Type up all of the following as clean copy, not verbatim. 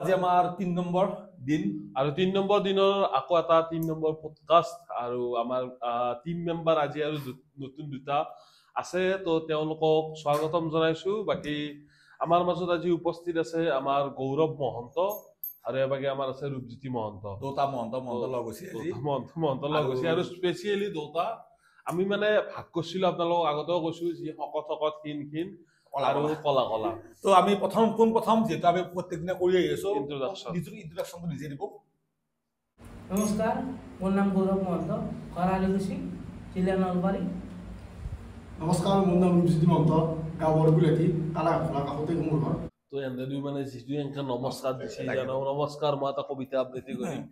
আজি আমাৰ ৩ নম্বৰ দিন আৰু ৩ নম্বৰ দিনৰ আকৌ এটা ৩ নম্বৰ পডকাষ্ট আৰু আমাৰ টিম মেম্বাৰ আজি আৰু নতুন দুটা আছে তো তেওঁলোকক স্বাগতম জনাইছো বাকি আমাৰ মাজত আজি উপস্থিত আছে আমাৰ গৌৰৱ মহন্ত আৰু এবাগে আমাৰ আছে ৰূপজ্যোতি মহন্ত দৌতা মহন্ত লগ হৈছে আজি মহন্ত লগ হৈছে আৰু স্পেচিয়েলি দৌতা আমি মানে ভাগ কৰিছিলো আপোনালোকক আগতেও কৈছো যি শকত ক্ষীণ আৰু কলা তো আমি প্ৰথম যেটা আমি প্ৰত্যেকদিনে কৰি আহিছো ইন্ট্ৰোডাকশনটো নিজে দিব নমস্কাৰ মোৰ নাম গৌৰৱ মহন্ত ঘৰ আলিকুছি জিলা নলবাৰী নমস্কাৰ মোৰ নাম ৰূপজ্যোতি মহন্ত গাঁও বৰগুলেটি কালাঘাটৰ কাষতে মোৰ ঘৰ তো এনে দুই মানে যিটো এনেকা নমস্কাৰ দিছে জানো নমস্কাৰ মই এটা কবিতা আবৃত্তি কৰিম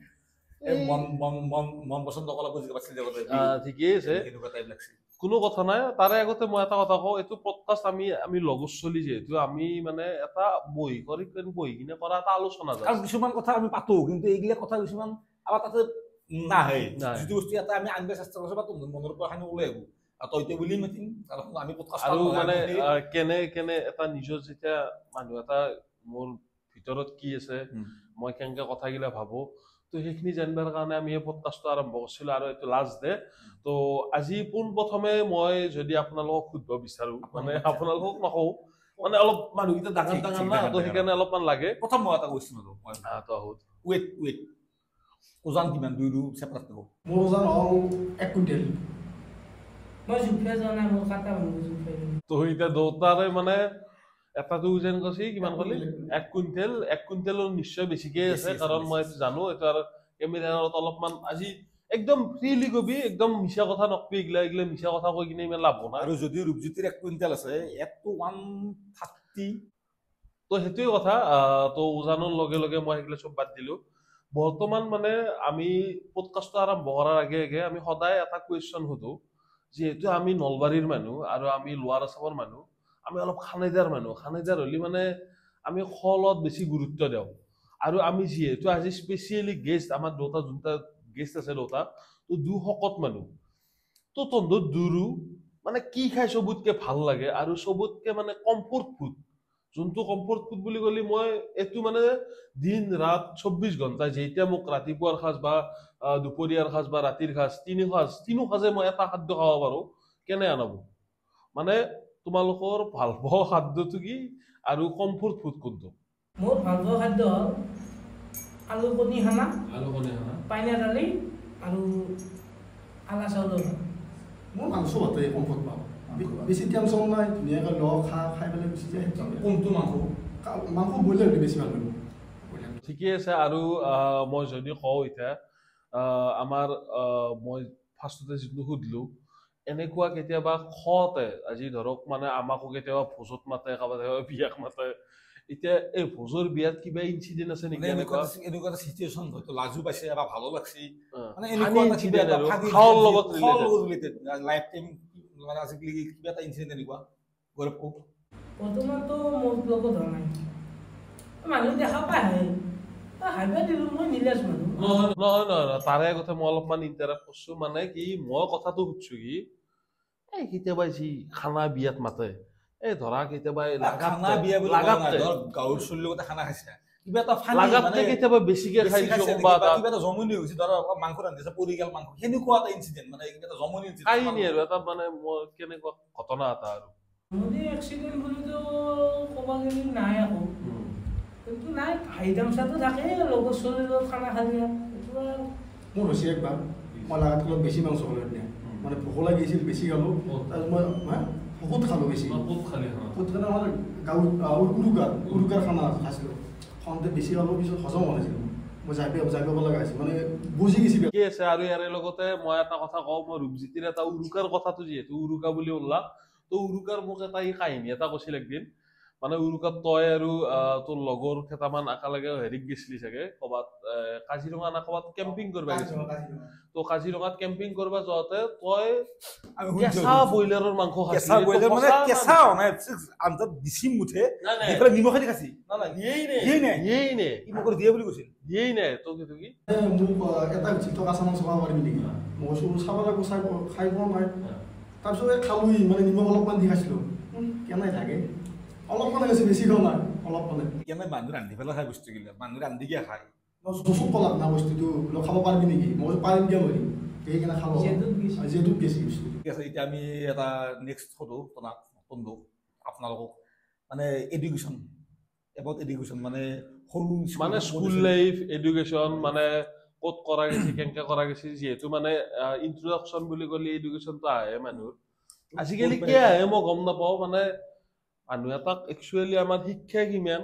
মন পছন্দ কলা বুজি পাইছিল জগতে ঠিকই আছে এনেকুৱা টাইপ লাগছে কোনো কথা নাই তাৰে আগতে মই এটা কথা কওঁ এইটো পডকাষ্ট আমি লগৰ চলি যিহেতু আমি মানে এটা বহি কিনে কৰা এটা আলোচনা যায় আৰু কিছুমান কথা আমি পাতো কিন্তু এইগিলা কথা কিছুমান আমাৰ তাতে নাহে যিটো বস্তু এটা আমি আনিব চেষ্টা কৰিছো বা তোমাৰ মনৰ পৰা খানি ওলাই আহিব আৰু তইতে বুলি মাতিম কাৰণ আমি পডকাষ্ট আৰু মানে কেনে এটা নিজৰ যেতিয়া মানুহ এটা মোৰ ভিতৰত কি আছে মই কেনেকে কথাগিলা ভাবো তো সেইখিনি জানিবৰ কাৰণে আমি এই পডকাষ্টটো আৰম্ভ কৰিছিলো আৰু এইটো লাষ্ট ডে তো আজি পোনপ্ৰথমে মই যদি আপোনালোকক সুধিব বিচাৰো মানে আপোনালোকক নকওঁ মানে অলপ মানুহকেইটা ডাঙৰ না তো সেইকাৰণে অলপমান লাগে প্ৰথম মই এটা কৈছিলো ৱেট ওজন কিমান দুইটো চেপাৰেট কৰিব মোৰ ওজন হ'ল 1 কুইণ্টেল মই জুফিয়া যোৱা নাই মোৰ কাটা মানুহ জুফিয়া তো এতিয়া দৌতাৰে মানে এটাটো ওজন কৈছি কিমান কলি 1 কুইণ্টেলৰ নিশ্চয় বেছিকে আছে কাৰণ মই জানো এটা কেমেৰাত অলপমান আজি একদম ফ্ৰীলি কবি একদম মিছা কথা নকবি এগলা মিছা কথা কৈ কিনে ইমান লাভ নাই আৰু যদি ৰূপজ্যোতিৰ 1 কুইণ্টেল আছে এটো 130 তো সেইটোৱে কথা তো ওজনৰ লগে লগে মই এগলা সব বাদ দিলো বৰ্তমান মানে আমি পডকাষ্টটো আৰম্ভ কৰাৰ আগে আমি সদায় এটা কুৱেশ্যন সুধো যেহেতু আমি নলবাৰীৰ মানুহ আৰু আমি লোৱাৰ আছামৰ মানুহ আমি অলপ খানেদাৰ হলি মানে আমি খলত বেছি গুৰুত্ব দিওঁ আৰু আমি যেহেতু আজি স্পেচিয়েলি গেষ্ট আমাৰ দুটা যোনটা গেষ্ট আছে দুটা তো দু শকত মানুহ তো তন্দুর দুৰু মানে কি খাই সবতকে ভাল লাগে আৰু সবতকে মানে কমফৰ্ট ফুড যোনটো কমফৰ্ট ফুড বুলি কলি মই এটো মানে দিন ৰাত 24 ঘণ্টা যেতিয়া মোক ৰাতিপুৱাৰ সাজ বা দুপৰীয়াৰ সাজ বা ৰাতিৰ সাজ তিনো সাজে মই এটা খাদ্য খাব পাৰো কেনে আনাব মানে তোমালোকৰ ভাল পোৱা খাদ্যটো কি আৰু কমফৰ্ট ফুড কোনটো মোৰ ভাল পোৱা খাদ্য হ'ল আলু কণী খানা পাইনা দালি আৰু আলা চাউলৰ মোৰ মাংস ভাতে কমফৰ্ট পাওঁ বেছি টেনশ্যন নাই ধুনীয়াকৈ খাই পেলাই গুচি যায় কোনটো মাংস ব্ৰইলাৰ বেছি ভাল লাগে ঠিকে আছে আৰু মই যদি কওঁ এতিয়া আমাৰ মই ফাৰ্ষ্টতে যিটো সুধিলো এনেকুৱা কেতিয়াবা খতে আজি ধৰক মানে আমাকো কেতিয়াবা ভোজত মাতে কাৰোবাৰ বিয়াক মাতে এতিয়া এই ভোজৰ বিয়াত কিবা ইনসিডেন্ট আছে নেকি এনেকুৱা এটা সিচুৱেচন হয়তো লাজু পাইছে বা ভালো লাগছে মানে এনেকুৱা এটা কিবা এটা খাওয়াৰ লগত ৰিলেটেড লাইফ টাইম মানে আজি কিবা এটা ইনসিডেন্ট এনেকুৱা গৌৰৱ কো প্ৰথমতো মোৰ লগত হোৱা নাই মানুহ দেখা পায় হাইবা দিলো মই নিলেজ মানুহ নহয় তাৰে কথা মই অলপমান ইণ্টাৰাপ্ট কৰিছো মানে কি মই কথাটো সুধছো কি এই কেতিয়াবা যি খানা বিয়াত মাতে এই ধৰা কেতিয়াবা খানা বিয়া বুলি ধৰ গাঁৱৰ চলিৰ লগতে খানা খাইছে কিবা এটা ফানি মানে কেতিয়াবা বেছিকে খাইছো কিবা এটা জমনি হৈছে ধৰ মাংস ৰান্ধিছে পৰি গেল মাংস সেনেকুৱা এটা ইনসিডেন্ট মানে কিবা এটা জমনি হৈছে কাহিনী আৰু এটা মানে মই কেনেকুৱা ঘটনা এটা আৰু মোদী এক্সিডেন্ট বুলিতো ক'ব গ'লে নাই আকৌ কিন্তু নাই হাইদামচাটো থাকে লগৰ চলিৰ লগত খানা খালি মোৰ হৈছে একবাৰ মই লাগাতকৈ অলপ বেছি মাংস খালোঁ এতিয়া মানে ভোক লাগিছিল বেছি খালোঁ তাৰপিছত মই বহুত খালোঁ বেছি বহুত খালে আমাৰ গাঁৱৰ উৰুকাৰ খানা খাইছিলোঁ খাওঁতে বেছি খালোঁ পিছত হজম হোৱা নাছিল মই যাই পাব লগা হৈছে মানে বুজি গৈছি কি আছে আৰু ইয়াৰে লগতে মই এটা কথা কওঁ মই ৰূপজ্যোতিৰ এটা উৰুকাৰ কথাটো যিহেতু উৰুকা বুলি ওলা তো উৰুকাৰ মোক এটা কাহিনী এটা কৈছিল একদিন মানে উৰুকাত তই আৰু তোৰ লগৰ কেইটামান একেলগে হেৰিত গৈছিলি চাগে ক'ৰবাত কাজিৰঙা না ক'ৰবাত কেম্পিং কৰিব গৈছিল তো কাজিৰঙাত কেম্পিং কৰিব যাওঁতে তই কেঁচা ব্ৰইলাৰৰ মাংস খাইছিলি মানে কেঁচা মানে আনতাত দিছি মুঠে এইফালে নিমখ দি খাইছি দিয়েই নে ই মোক দিয়ে বুলি কৈছিল দিয়েই নে তো কি মোক এটা চিটকা চামান চাব পাৰিবি নেকি মই কৈছোঁ চাব লাগিব খাই পোৱা নাই তাৰপিছত খালোঁ মানে নিমখ অলপমান দি খাইছিলোঁ কেনে থাকে অলপমান বেছি খোৱা নাই অলপ মানে কেনে মানুহ ৰান্ধি পেলাই খাই বস্তুগিলা মানুহ ৰান্ধি কিয় খায় জোচত কলাক না বস্তুটো খাব পাৰিবি নেকি মই পাৰিম কিয় নোৱাৰিম সেইকাৰণে খাব যিহেতুত গেছি বস্তু ঠিক আছে এতিয়া আমি এটা নেক্সট সোধোঁ তোমাক বন্ধু আপোনালোকক মানে এডুকেশ্যন এবাউট এডুকেশ্যন মানে সৰু মানে স্কুল লাইফ এডুকেশ্যন মানে ক'ত কৰা গৈছে কেনেকে কৰা গৈছে যিহেতু মানে ইন্ট্ৰডাকশ্যন বুলি ক'লে এডুকেশ্যনটো আহে মানুহৰ আজিকালি কি আহে মই গম নাপাওঁ মানে মানুহ এটাক একচুৱেলি আমাৰ শিক্ষা কিমান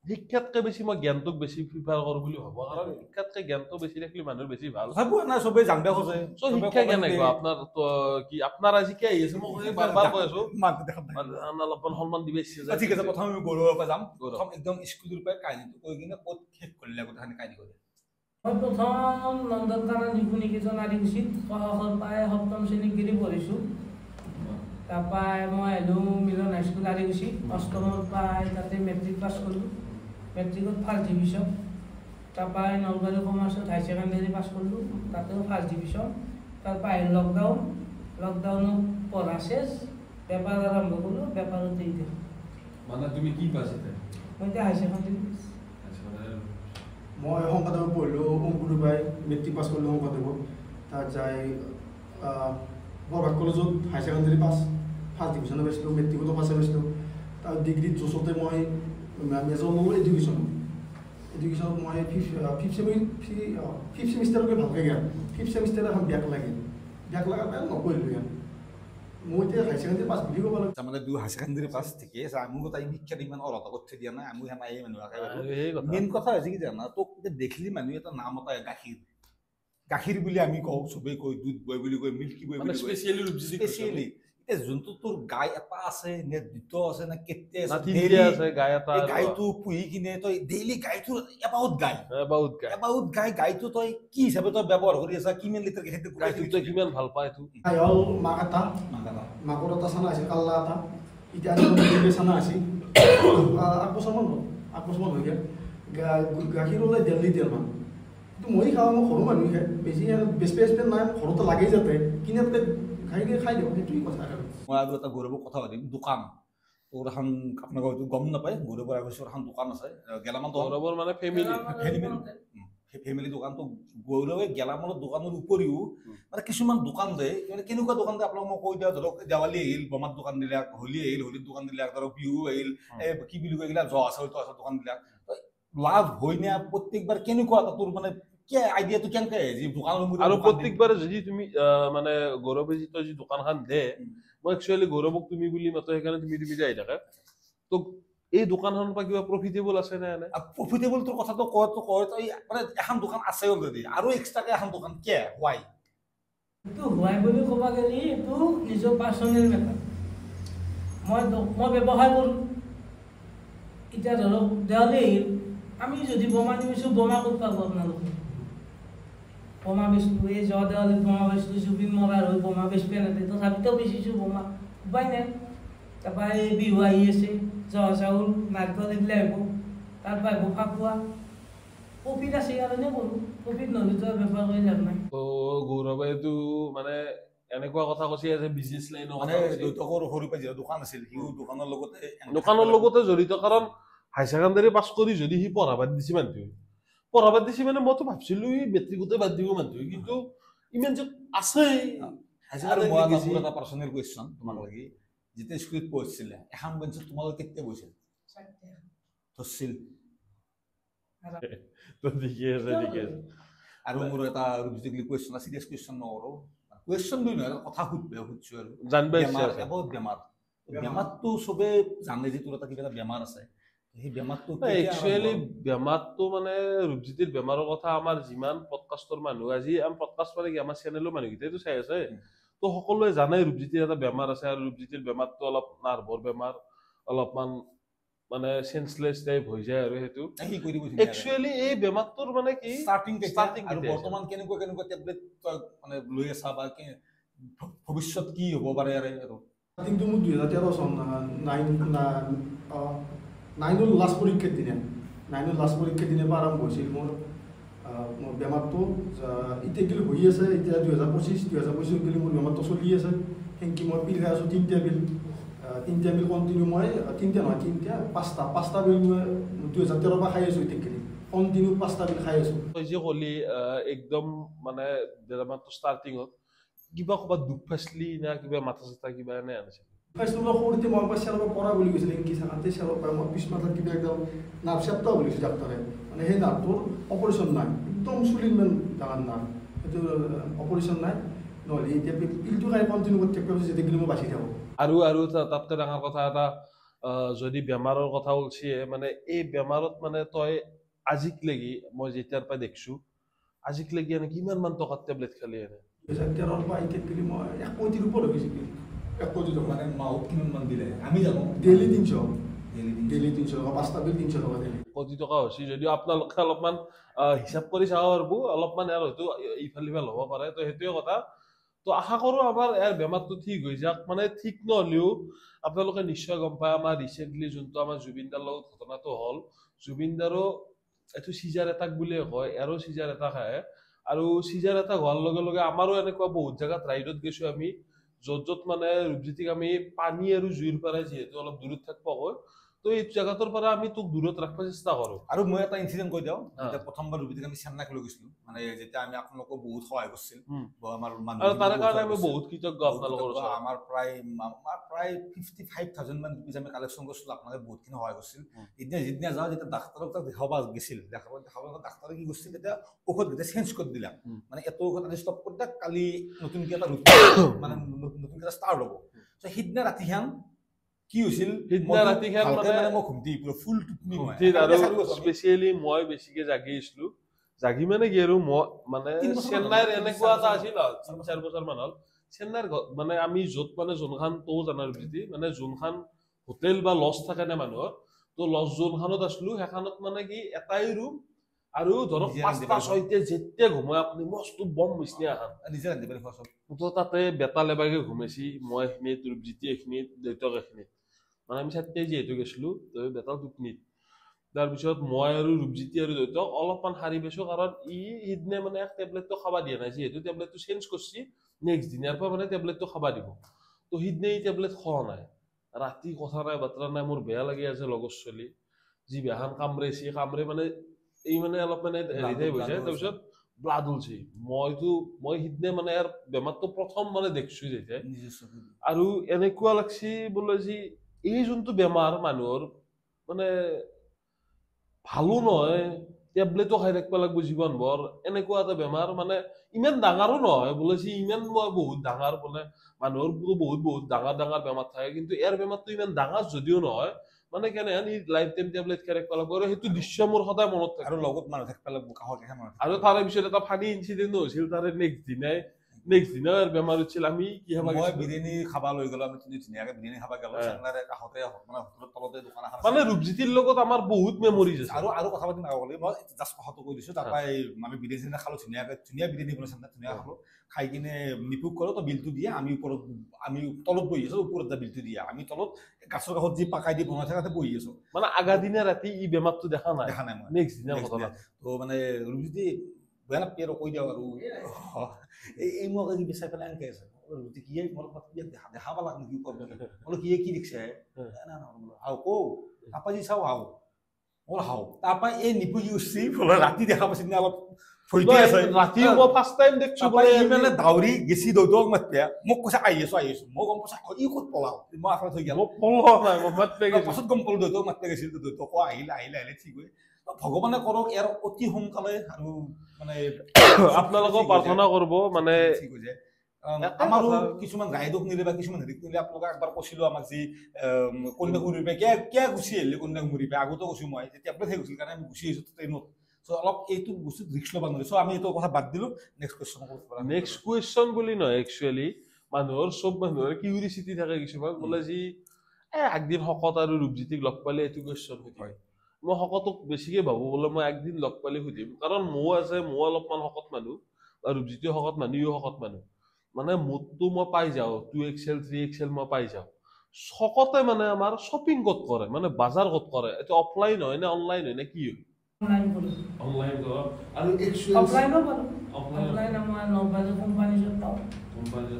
শিক্ষাতকে বেছি মই জ্ঞানটোক বেছি প্ৰিফাৰ কৰোঁ বুলি ভাবোঁ কাৰণ শিক্ষাতকে জ্ঞানটো বেছি থাকিলে মানুহৰ বেছি ভাল তথাপিও নাই চবেই জানিব খোজে শিক্ষা কেনেকুৱা আপোনাৰ কি আপোনাৰ আজি কি আহি আছে মই বাৰ কৈ আছো অলপমান সন্মান দিব ইচ্ছা ঠিক আছে প্ৰথম আমি গৌৰৱৰ পৰা যাম প্ৰথম একদম স্কুলৰ পৰা কাহিনীটো কৈ কিনে ক'ত শেষ কৰিলে কথাখিনি কাহিনী কৰে মই প্ৰথম নন্দনকানন শিশু নিকেতন আদিকুছিত কখন পাই সপ্তম শ্ৰেণী গিৰি পঢ়িছোঁ তাৰপৰা মই আহিলোঁ মিলন হাইস্কুল আদিকুছি অষ্টমৰ পাই তাতে মেট্ৰিক পাছ কৰিলোঁ মেট্ৰিকত ফাৰ্ষ্ট ডিভিজন তাৰপৰা নলবাৰী কমাৰ্চত হাই ছেকেণ্ডেৰী পাছ কৰিলোঁ তাতেও ফাৰ্ষ্ট ডিভিজন তাৰপৰা আহিল লকডাউনত পঢ়া শেষ বেপাৰ আৰম্ভ কৰিলোঁ বেপাৰতে এতিয়া মানে তুমি কি পাইছিলা মই এতিয়া হাই ছেকেণ্ডেৰী মই শংকৰদেৱত পঢ়িলোঁ অংকুৰৰ পৰাই মেট্ৰিক পাছ কৰিলোঁ শংকৰদেৱত তাত যাই বৰভাগ কলেজত হাই ছেকেণ্ডেৰী পাছ ফাৰ্ষ্ট ডিভিজনে পাইছিলোঁ মেট্ৰিকতো পাছে পাইছিলোঁ তাৰ ডিগ্ৰীত জোচতে মই মেজৰ ল'লোঁ এডুকেশ্যনত মই ফিফ্থ ছেমিষ্টাৰলৈকে ভালকৈ গেল ফিফ্থ ছেমিষ্টাৰ এখন বেক লগাৰ পৰা নপঢ়িলোঁ ইয়াত মই এতিয়া হাই ছেকেণ্ডেৰী পাছ বুলি ক'ব লাগিব তাৰমানে হাই ছেকেণ্ডেৰী পাছ ঠিকেই আছে আমোক তাই শিক্ষাত ইমান অৰ্হতা কৰি দিয়া নাই আমোক সেনা এই মানুহ মেইন কথা হৈছে কি জানা তোক দেখিলি মানুহ এটা নাম এটা গাখীৰ বুলি আমি কওঁ চবেই কয় দুধ বয় বুলি কয় মিল্কি বয় বুলি স্পেচিয়েলি এতিয়া যোনটো তোৰ গাই এটা আছে নে দুটা আছে নে কেতিয়া আছে গাইটো পুহি কিনে তই ডেইলি গাইটো এবাউট গাই গাইটো তই কি হিচাপে তই ব্যৱহাৰ কৰি আছা কিমান লিটাৰ গাখীৰ তই কিমান ভাল পায় এইটো গাই হ'ল মাক এটা মাকৰ এটা চানা আছিল কাল্লা এটা এতিয়া চানা আছিল 8 বছৰমান হৈ গ'ল গাখীৰ ওলাই ডেইলি তেল মান কিন্তু মই খাওঁ মই সৰু মানুহ খাই বেছি বেছি নাই ঘৰতে লাগেই যাতে কিনে খাই দিওঁ সেইটোৱেই কথা মই আৰু এটা গৌৰৱৰ কথা পাতিম দোকান তোৰ এখন আপোনালোকে হয়তো গম নাপায় গৌৰৱৰ আগৰ এখন দোকান আছে গেলামাল গৌৰৱৰ মানে ফেমিলি দোকানটো গৌৰৱে গেলামালৰ দোকানৰ উপৰিও মানে কিছুমান দোকান দিয়ে মানে কেনেকুৱা দোকান দিয়ে আপোনালোক মই কৈ দিওঁ ধৰক দেৱালী আহিল বোমাৰ দোকান দিলাক হোলী আহিল হোলীৰ দোকান দিলাক ধৰক বিহু আহিল কি বুলি কয় এইগিলা জহা চাউল দোকান দিলাক লাভ হৈ না প্ৰত্যেকবাৰ কেনেকুৱা এটা তোৰ মানে আইডিয়াটো কেনেকৈ যি দোকানৰ আৰু প্ৰত্যেকবাৰে যদি তুমি মানে গৌৰৱে যি দোকানখন দে মই একচুৱেলি গৌৰৱক তুমি বুলি মাতো সেইকাৰণে তুমি যাই থাকে তো এই দোকানখনৰ পৰা কিবা প্ৰফিটেবল আছে নে এনে প্ৰফিটেবল তোৰ কথাটো কয় তই মানে এখন দোকান আছে অলৰেডি আৰু এক্সট্ৰাকে এখন দোকান কিয় হোৱাই এইটো হোৱাই বুলি ক'ব গ'লে এইটো নিজৰ পাৰ্চনেল মেটাৰ মই ব্যৱসায় কৰোঁ এতিয়া ধৰক দেৱালী আহিল আমি যদি বোমা নিবিছোঁ বোমা ক'ত পাব আপোনালোকে বোমা বেচলোঁ এই যোৱা দেৱালীত বোমা বেচলোঁ জুবিন মৰাৰ হৈ বোমা বেচবে নাথাকে তথাপিতো বেচিছোঁ বোমা উপায় নাই তাৰপৰা এই বিহু আহি আছে জহা চাউল নাৰিকল এইবিলাক আহিব তাৰপৰা আহিব ফাকুৱা প্ৰফিট আছে কাৰণে কৰোঁ প্ৰফিট নহ'লেতো বেপাৰ কৰি লাভ নাই গৌৰৱেটো মানে এনেকুৱা কথা কৈছে যে বিজনেছ লাইনৰ মানে দেউতাকৰ সৰু পৰা দোকান আছিল সি দোকানৰ লগতে জড়িত কাৰণ হাই ছেকেণ্ডেৰী পাছ কৰি যদি সি পঢ়া বাদ দিছে মানে মইতো ভাবছিলো সি মেট্ৰিকতে বাদ দিব মানুহ কিন্তু ইমান যে আছে এটা পাৰ্চনেল কুৱেশ্যন তোমাক লাগি যেতিয়া স্কুলত পঢ়িছিলে এখন বেঞ্চত তোমালোকে কেতিয়া বহিছিল ধৰিছিল আৰু মোৰ এটা কুৱেশ্যন চিৰিয়াছ কুৱেশ্যন নকৰোঁ কুৱেশ্যন বুলি নহয় কথা সুধিছোঁ আৰু বেমাৰটো চবে জানে যে তোৰ এটা কিবা এটা বেমাৰ আছে সেই বেমাৰটো একচুৱেলি বেমাৰটো মানে ৰূপজ্যোতিৰ বেমাৰৰ কথা আমাৰ যিমান পডকাষ্টৰ মানুহ আজি আমি পডকাষ্ট মানে কি আমাৰ চেনেলৰ মানুহকেইটাইতো চাই আছে তো সকলোৱে জানে ৰূপজ্যোতিৰ এটা বেমাৰ আছে আৰু ৰূপজ্যোতিৰ বেমাৰটো অলপ নাৰ্ভৰ বেমাৰ অলপমান মানে সেন্সলেছ টাইপ হৈ যায় আৰু সেইটো একচুৱেলি এই বেমাৰটোৰ মানে কি ষ্টাৰ্টিং আৰু বৰ্তমান কেনেকুৱা টেবলেট মানে লৈ আছা বা ভৱিষ্যত কি হ'ব পাৰে আৰু ষ্টাৰ্টিংটো মোৰ 2013 চন 9ৰ লাষ্ট পৰীক্ষাৰ দিনে পৰা আৰম্ভ হৈছিল মোৰ বেমাৰটো এতিয়া গেলি হৈ আছে এতিয়া 2025 গেলি মোৰ বেমাৰটো চলি আছে সেনেকৈ মই পিল খাই আছোঁ 3টা পিল তিনিটা বিল কণ্টিনিউ মই পাঁচটা বিল মই 2013 পৰা খাই আছোঁ এতিয়া কণ্টিনিউ 5টা বিল খাই আছোঁ। তই যে ক'লি একদম মানে ডেৰামাটো ষ্টাৰ্টিঙত কিবা ক'ৰবাত দুখ পাইছিলি না কিবা মাথা চাথা কিবা এনে আনিছিল? ফাৰ্ষ্ট সৰুতে মই চেলাব পৰা বুলি কৈছিলে কি চাকাতে চেলাব পাৰে মই পিছ মাথাত কিবা একদম নাৰ্ভ চেপ্টা বুলি কৈছে ডাক্তৰে মানে সেই নাৰ্ভটোৰ অপাৰেশ্যন নাই একদম চুলি ইমান ডাঙৰ নাৰ্ভ সেইটো অপাৰেশ্যন নাই নহ'লে এতিয়া পিলটো খাই কণ্টিনিউ কৰি থাকিব যেতিয়া মই বাচি থাকোঁ। আৰু তাতকৈ ডাঙৰ কথা এটা যদি বেমাৰৰ কথা ওলছে মানে এই বেমাৰত মানে তই আজিক লাগি মই যেতিয়াৰ পৰা দেখিছোঁ আজিক লাগি এনে কিমান মান টকাৰ টেবলেট খালি এনে? 2013 পৰা এতিয়া গেলি মই 1 কোটিৰ ওপৰত হৈ গৈছে। 1 কোটি টকা মানে মাহত কিমান মান দিলে আমি জানো? ডেইলি 300 টকা 5টা বিল 300 টকা ডেইলি। কোটি টকা হৈছে যদিও আপোনালোকে অলপমান হিচাপ কৰি চাব পাৰিব অলপমান ইয়াৰ হয়তো ইফাল সিফাল হ'ব পাৰে। তো সেইটোৱে কথা। তো আশা কৰোঁ আমাৰ ইয়াৰ বেমাৰটো ঠিক হৈ যাওক। মানে ঠিক নহ'লেও আপোনালোকে নিশ্চয় গম পায় আমাৰ ৰিচেণ্টলি যোনটো আমাৰ জুবিনদাৰ লগত ঘটনাটো হ'ল জুবিনদাৰো এইটো চিজাৰ এটাক বুলিয়ে কয় এৰো চিজাৰ এটা খায় আৰু চিজাৰ এটা হোৱাৰ লগে লগে আমাৰো এনেকুৱা বহুত জেগাত ৰাইডত গৈছোঁ আমি য'ত মানে ৰূপজ্যোতিক আমি পানী আৰু জুইৰ পৰা যিহেতু অলপ দূৰত থাকিব হয় তো এই জেগাটোৰ পৰা আমি তোক দূৰত ৰাখিব চেষ্টা কৰোঁ। আৰু মই এটা ইনচিডেণ্ট কৈ দিওঁ যেতিয়া প্ৰথমবাৰ ৰূপজ্যোতিক আমি চেন্নাইক লৈ গৈছিলোঁ মানে যেতিয়া আমি আপোনালোকক বহুত সহায় কৰিছিল আমাৰ আৰু তাৰ কাৰণে আমি বহুত কৃতজ্ঞ আপোনালোকৰ ওচৰত। আমাৰ প্ৰায় 55,000 মান ৰুপিজ আমি কালেকশ্যন কৰিছিলোঁ আপোনালোকে বহুতখিনি সহায় কৰিছিল। এতিয়া যিদিনা যাওঁ যেতিয়া ডাক্তৰক তাক দেখাব গৈছিল ডাক্তৰে কি কৰিছিল তেতিয়া ঔষধ গোটেই চেঞ্জ কৰি দিলাম মানে এইটো ঔষধ আজি ষ্টপ কৰি দিয়ক কালি নতুনকৈ এটা মানে নতুনকৈ এটা ষ্টাৰ্ট হ'ব। চ' সিদিনা ৰাতিখান কি হৈছিল সিদিনা ৰাতিখান মানে মই ঘুমটি ফুল টোপনি আৰু স্পেচিয়েলি মই বেছিকে জাগি আছিলোঁ জাগি মানে কি আৰু মই মানে চেন্নাইৰ এনেকুৱা এটা আছিল 3-4 বছৰ মান হ'ল চেন্নাইৰ মানে আমি য'ত মানে যোনখান তও জানাৰ যদি মানে যোনখান হোটেল বা লজ থাকে নে মানুহৰ তো লজ যোনখানত আছিলোঁ সেইখানত মানে কি এটাই ৰুম আৰু ধৰক 5টা-6টা যেতিয়া ঘুমাই আপুনি মস্ত বম নিচিনা এখন নিজে ৰান্ধি পাৰি খোৱা চব তো তাতে বেতাল এবাগে ঘুমাইছি মই এইখিনিত ৰূপজ্যোতি এইখিনিত দেউতাক এইখিনিত মানে আমি 4টাই যিহেতু গৈছিলোঁ তো বেতাল টোপনিত তাৰপিছত মই আৰু ৰূপজ্যোতি আৰু দেউতাক অলপমান সাৰি পাইছোঁ কাৰণ সিদিনে মানে এক টেবলেটটো খাব দিয়া নাই যিহেতু টেবলেটটো চেঞ্জ কৰিছি নেক্সট দিনাৰ পৰা মানে টেবলেটটো খাব দিব তো সিদিনে এই টেবলেট খোৱা নাই ৰাতি কথা নাই বাতৰা নাই মোৰ বেয়া লাগি আছে লগৰ ছোৱালী যি বেহান কামৰে মানে এই মানে অলপ মানে হেৰিতে হৈ যায় তাৰপিছত ব্লাড ওলছে মই সিদিনে মানে ইয়াৰ বেমাৰটো প্ৰথম মানে দেখিছোঁ যেতিয়া আৰু এনেকুৱা লাগছি বোলে যি এই যোনটো বেমাৰ মানুহৰ মানে ভালো নহয় টেবলেটো খাই থাকিব লাগিব জীৱনভৰ এনেকুৱা এটা বেমাৰ মানে ইমান ডাঙৰো নহয় বোলে যি ইমান মই বহুত ডাঙৰ মানে মানুহৰ বহুত ডাঙৰ বেমাৰ থাকে কিন্তু ইয়াৰ বেমাৰটো ইমান ডাঙৰ যদিও নহয় মানে কেনেহেন লাইফ টাইম টেবলেট খাই থাকিব লাগিব আৰু সেইটো দৃশ্য মোৰ সদায় মনত থাকে আৰু লগত মানুহ থাকিব লাগিব কাষৰ কাষে মানুহ আৰু তাৰে পিছত এটা ফানি ইনচিডেণ্ট হৈছিল তাৰে নেক্সট দিনাৰ বেমাৰ হৈছিল আমি কি খাব মই বিৰিয়ানী খাব লৈ গ'লো আমি ধুনীয়াকৈ বিৰিয়ানী খাব গ'লো চেন্নাইৰ কাষতে মানে হোটেলৰ তলতে দোকান এখন মানে ৰূপজ্যোতিৰ লগত আমাৰ বহুত মেমৰিজ আছে আৰু কথা পাতি নাপাব মই জাষ্ট কথাটো কৈ দিছোঁ তাৰপৰা আমি বিৰিয়ানী খালোঁ ধুনীয়া বিৰিয়ানী বনাইছে ধুনীয়া খালোঁ খাই কিনে নিপুক কৰোঁ তো বিলটো দিয়ে আমি তলত বহি আছোঁ ওপৰত বিলটো দিয়ে আমি তলত গাছৰ কাষত যি পাকাই দি বনাই থাকে তাতে বহি আছোঁ মানে আগা দিনা ৰাতি ই বেমাৰটো দেখা নাই মই নেক্সট দিনা ঘটনা তো মানে ৰূপজ্যোতি বেয়া নাপায় আৰু কৈ দিয়ক আৰু এই মোক আজি বিচাৰি পেলাই এনেকৈ আছে ৰূপজ্যোতি কিয়ে মোৰ দেখা পালাক নেকি বোলো কিয়ে কি দেখিছে হাও কৌ তাৰপৰা যি চাওঁ হাও মোৰ হাও তাৰপৰা এই নিপু ইউচি বোলে ৰাতি দেখা পাইছে নে অলপ ৰাতি মই ফাৰ্ষ্ট টাইম দেখিছোঁ মানে দাউৰি গেছি দৌৰক মাতে মোক কৈছে আহি আছোঁ মই গম পাইছোঁ ই ক'ত পলাও মই আখৰা থৈ গ'ল পাছত গম পালোঁ দেউতাক মাতে গৈছিল দেউতাক আহিলে ঠিক হৈ ভগৱানে কৰক ইয়াৰ অতি সোনকালে আৰু মানে আপোনালোকক প্ৰাৰ্থনা কৰিব মানে ঠিক হৈ যায় আমাৰো কিছুমান ৰাইডক নিলে বা কিছুমান হেৰিক নিলে আপোনালোকে একবাৰ কৈছিলোঁ আমাক যি কন্যাকুমাৰীৰ পৰা কিয় গুচি আহিলে কন্যাকুমাৰীৰ পৰা আগতে কৈছোঁ মই যেতিয়া টেবলেট হৈ গৈছিল কাৰণে আমি গুচি আহিছোঁ ট্ৰেইনত চ' অলপ এইটো বস্তুত ৰিস্ক ল'ব নোৱাৰি চ' আমি এইটো কথা বাদ দিলোঁ নেক্সট কুৱেশ্যন বুলি নহয় একচুৱেলি চব মানুহৰ কিউৰিচিটি থাকে কিছুমান বোলে যি একদিন শকত আৰু ৰূপজ্যোতিক লগ পালে এইটো কুৱেশ্যন হয় মই শকতক বেছিকে ভাবোঁ বোলে মই একদিন লগ পালে সুধিম কাৰণ ময়ো অলপমান শকত মানুহ আৰু ৰূপজ্যোতিও শকত মানুহ ইও শকত মানুহ মানে মোৰটো মই পাই যাওঁ 2XL 3XL মই পাই যাওঁ শকতে মানে আমাৰ শ্বপিং ক'ত কৰে মানে বজাৰ ক'ত কৰে এইটো অফলাইন হয় নে অনলাইন হয় নে কি হয় অনলাইন কৰোঁ অনলাইন কৰা আৰু অফলাইন আমাৰ নলবাৰী কোম্পানীত পাওঁ,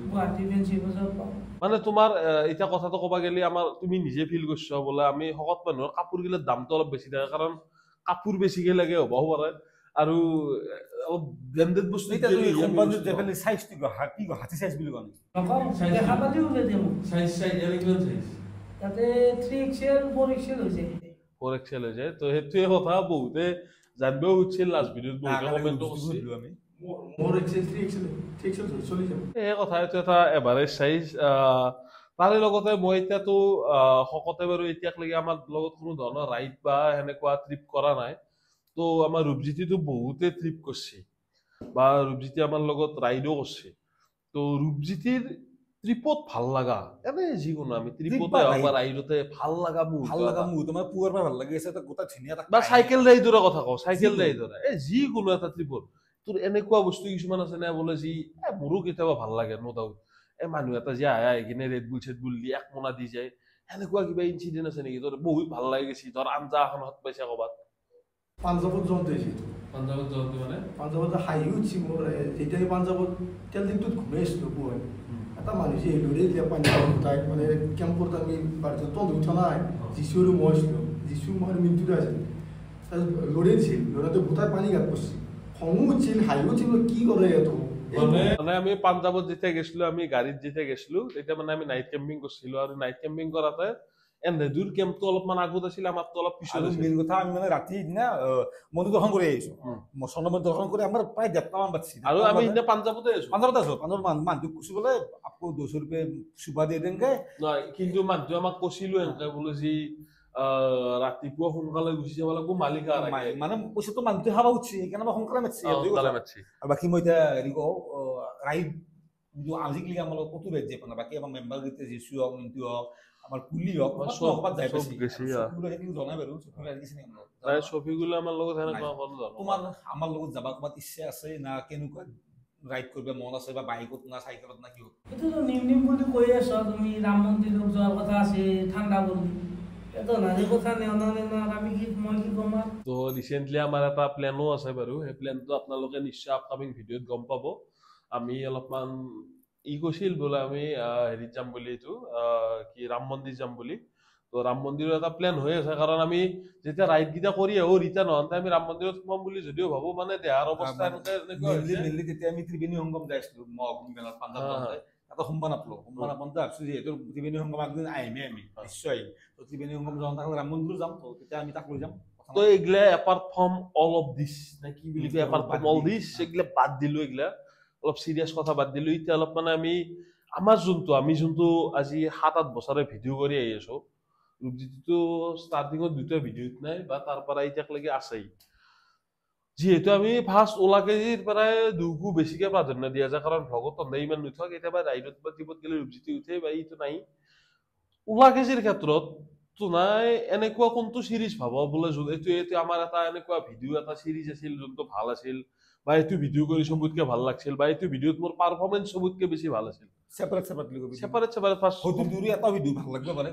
গুৱাহাটী ফেঞ্চি বজাৰত পাওঁ। মানে তোমাৰ এতিয়া কথাটো ক'বা গেলি আমাৰ তুমি নিজে ফিল কৰিছা বোলে আমি শকত মানুহৰ কাপোৰ গিলাৰ দামটো অলপ বেছি থাকে কাৰণ কাপোৰ বেছিকে লাগে হ'বও পাৰে আৰু অলপ ব্লেন্ডেড বস্তু এতিয়া তুমি কোম্পানীত যেফালে সাইজটো কি হাতী সাইজ বুলি কোৱা নকওঁ দেখা পালেও ওলাই দিব সাইজ এনে কিমান সাইজ তাতে 3XL 4XL হৈ যায় 4XL হৈ যায় তো সেইটোৱে কথা বহুতে জানিবও উঠিছিল লাষ্ট ভিডিঅ'ত বহুতে কমেণ্টটো কৰিছিল আমি মোৰ XL 3XL চলি যাব এই কথা এইটো এটা এভাৰেজ সাইজ তাৰে লগতে মই এতিয়াতো শকতে বাৰু এতিয়ালৈকে আমাৰ লগত কোনো ধৰণৰ ৰাইড বা সেনেকুৱা ট্ৰিপ কৰা নাই তো আমাৰ ৰূপজ্যোতিটো বহুতে ট্ৰিপ কৰিছে বা ৰূপজ্যোতি আমাৰ লগত ৰাইডো কৰিছে তো ৰূপজ্যোতিৰ ট্ৰিপত ভাল লগা এনে যিকোনো আমি ট্ৰিপতে হওক বা ৰাইডতে ভাল লগা মুহূৰ্ত তোমাৰ পুৱাৰ পৰা ভাল লাগি আছে এটা গোটা ধুনীয়া এটা বা চাইকেল ৰাইডৰ কথা কওঁ চাইকেল ৰাইডৰ এই যিকোনো এটা ট্ৰিপত তোৰ এনেকুৱা বস্তু কিছুমান আছে নে বোলে যি মোৰো কেতিয়াবা ভাল লাগে নো ডাউট এই মানুহ এটা যে আহি কিনে ৰেড বুল চেড বুল দি এক মোনা দি যায় সেনেকুৱা কিবা ইনচিডেণ্ট আছে নেকি তোৰ বহুত ভাল লাগি গৈছে ধৰ আঞ্জা এখন হাত পাইছে ক'ৰবাত পাঞ্জাবত যাওঁতে মানে পাঞ্জাবত হাঁহি উঠিছে মোৰ যেতিয়া পাঞ্জাবত তেল ডিপুত ঘূৰি আছিলোঁ পুৱাই এটা মানুহ যে লৰি দিলে পাঞ্জাবত গোটাই মানে কেম্পত আমি বাৰটো তল উঠা নাই যিচু আৰু মই আছিলোঁ যিচু মই মিনিটতে আছিল তাৰপিছত লৰি দিছিল লৰাটো গোটাই পানী গাত পৰিছিল খঙো উঠিছিল হাঁহি উঠিছিল কি কৰে এইটো মানে আমি পাঞ্জাবত যেতিয়া গেছিলো আমি গাড়ীত যেতিয়া গেছিলো তেতিয়া মানে আমি নাইট কেম্পিং কৰিছিলো আৰু নাইট কেম্পিং কৰাতে এন্ডেদুৰ কেম্পটো অলপমান আগত আছিল আমাৰটো অলপ পিছত আছিল মেইন কথা আমি মানে ৰাতি দিনা মন্দিৰ দৰ্শন কৰি আহিছো মছন্দমত দৰ্শন কৰি আমাৰ প্ৰায় 1.5 মান বাজিছিল আৰু আমি ইনে পাঞ্জাবতে আছো পাঞ্জাবত মানুহ কৈছো বোলে আপকো 200 रुपए सुबह दे देंगे নহয় কিন্তু মানুহ আমাক কৈছিলো এনেকে বোলে যি ৰাতিপুৱা সোনকালে গুচি যাব লাগিব মালিকা মানে পইচাটো মানুহটো হাবা উঠছি সেইকাৰণে সোনকালে মাতছি আৰু বাকী মই এতিয়া হেৰি কওঁ ৰাইড আজিকালি আমাৰ ক'তো ৰাইড যায় পোৱা বাকী আমাৰ মেম্বাৰ গীতে যিচু হওক মিণ্টু হওক আমাৰ কুলি হওক চব যাই পাইছি জনাই বাৰু ছফিগুলো আমাৰ লগত সেনেকুৱা তোমাৰ আমাৰ লগত যাবা ক'ৰবাত ইচ্ছা আছে না কেনেকুৱা ৰাইড কৰিব মন আছে বা বাইকত না চাইকেলত না কিহত এইটোতো নিম বুলি কৈ আছ তুমি ৰাম মন্দিৰত যোৱাৰ কথা আছে ঠাণ্ডা বুলি এটো নাৰী কথা নেওনানে না আমি কি মই কি কম তো ৰিসেন্টলি আমাৰ এটা প্লেনো আছে বাৰু সেই প্লেনটো আপোনালোকে নিশ্চয় আপকামিং ভিডিঅ'ত গম পাব আমি অলপমান কৈছিল বোলে আমি হেৰিত যাম বুলি এইটো কি ৰাম মন্দিৰ যাম বুলি তো ৰাম মন্দিৰৰ এটা প্লেন হৈ আছে কাৰণ আমি যেতিয়া ৰাইড গিটা কৰি আহো ৰিটাৰ্ণ হওঁতে আমি ৰাম মন্দিৰত সোমাম বুলি যদিও ভাবো মানে দেহাৰ অৱস্থা মেইনলি তেতিয়া আমি ত্ৰিবেণী সংগম যাইছিলো মহাকুম্ভ মেলাত পাঞ্জাবত এটা সোমবাৰ নাপালো সোমবাৰ নাপাওঁতে ভাবছো যিহেতু ত্ৰিবেণী সংগম একদিন আহিমে আমি নিশ্চয় আহিম তো ত্ৰিবেণী সংগম যাওঁতে ৰাম মন্দিৰো যাম তো তেতিয়া আমি তাক লৈ যাম তো এইগিলা apart from all of this নে কি বুলি কয় এপাৰ্ট ফ্ৰম অল দিছ এইগিলা বাদ দিলো এইগিলা অলপ সিৰিয়াছ কথা বাদ দিলো এতিয়া অলপ মানে আমি যোনটো আজি 7-8 বছৰে ভিডিঅ' কৰি আহি আছো ৰূপজ্যোতিটো ষ্টাৰ্টিঙত দুটা ভিডিঅ'ত নাই বা তাৰ পৰা এতিয়ালৈকে আছেই যিহেতু আমি ফাৰ্ষ্ট ওলা কেজিৰ পৰাই দুগু বেছিকে প্ৰাধান্য দিয়া যায় কাৰণ ভ্লগত ইমান নুঠক কেতিয়াবা ৰাইডত বা ট্ৰিপত গ'লে ৰূপজ্যোতি উঠে বা এইটো নাই ওলা কেজিৰ ক্ষেত্ৰত তো নাই এনেকুৱা কোনটো সিৰিজ ভাব বোলে এইটো আমাৰ এটা এনেকুৱা ভিডিঅ' এটা সিৰিজ আছিল যোনটো ভাল আছিল বা এইটো ভিডিঅ' কৰি চবতকে ভাল লাগছিল বা এইটো ভিডিঅ'ত মোৰ পাৰফৰ্মেন্স চবতকে বেছি ভাল আছিল সেপাৰেট ফাৰ্ষ্ট হয়তো দুৰি এটা ভিডিঅ' ভাল লাগিব পাৰে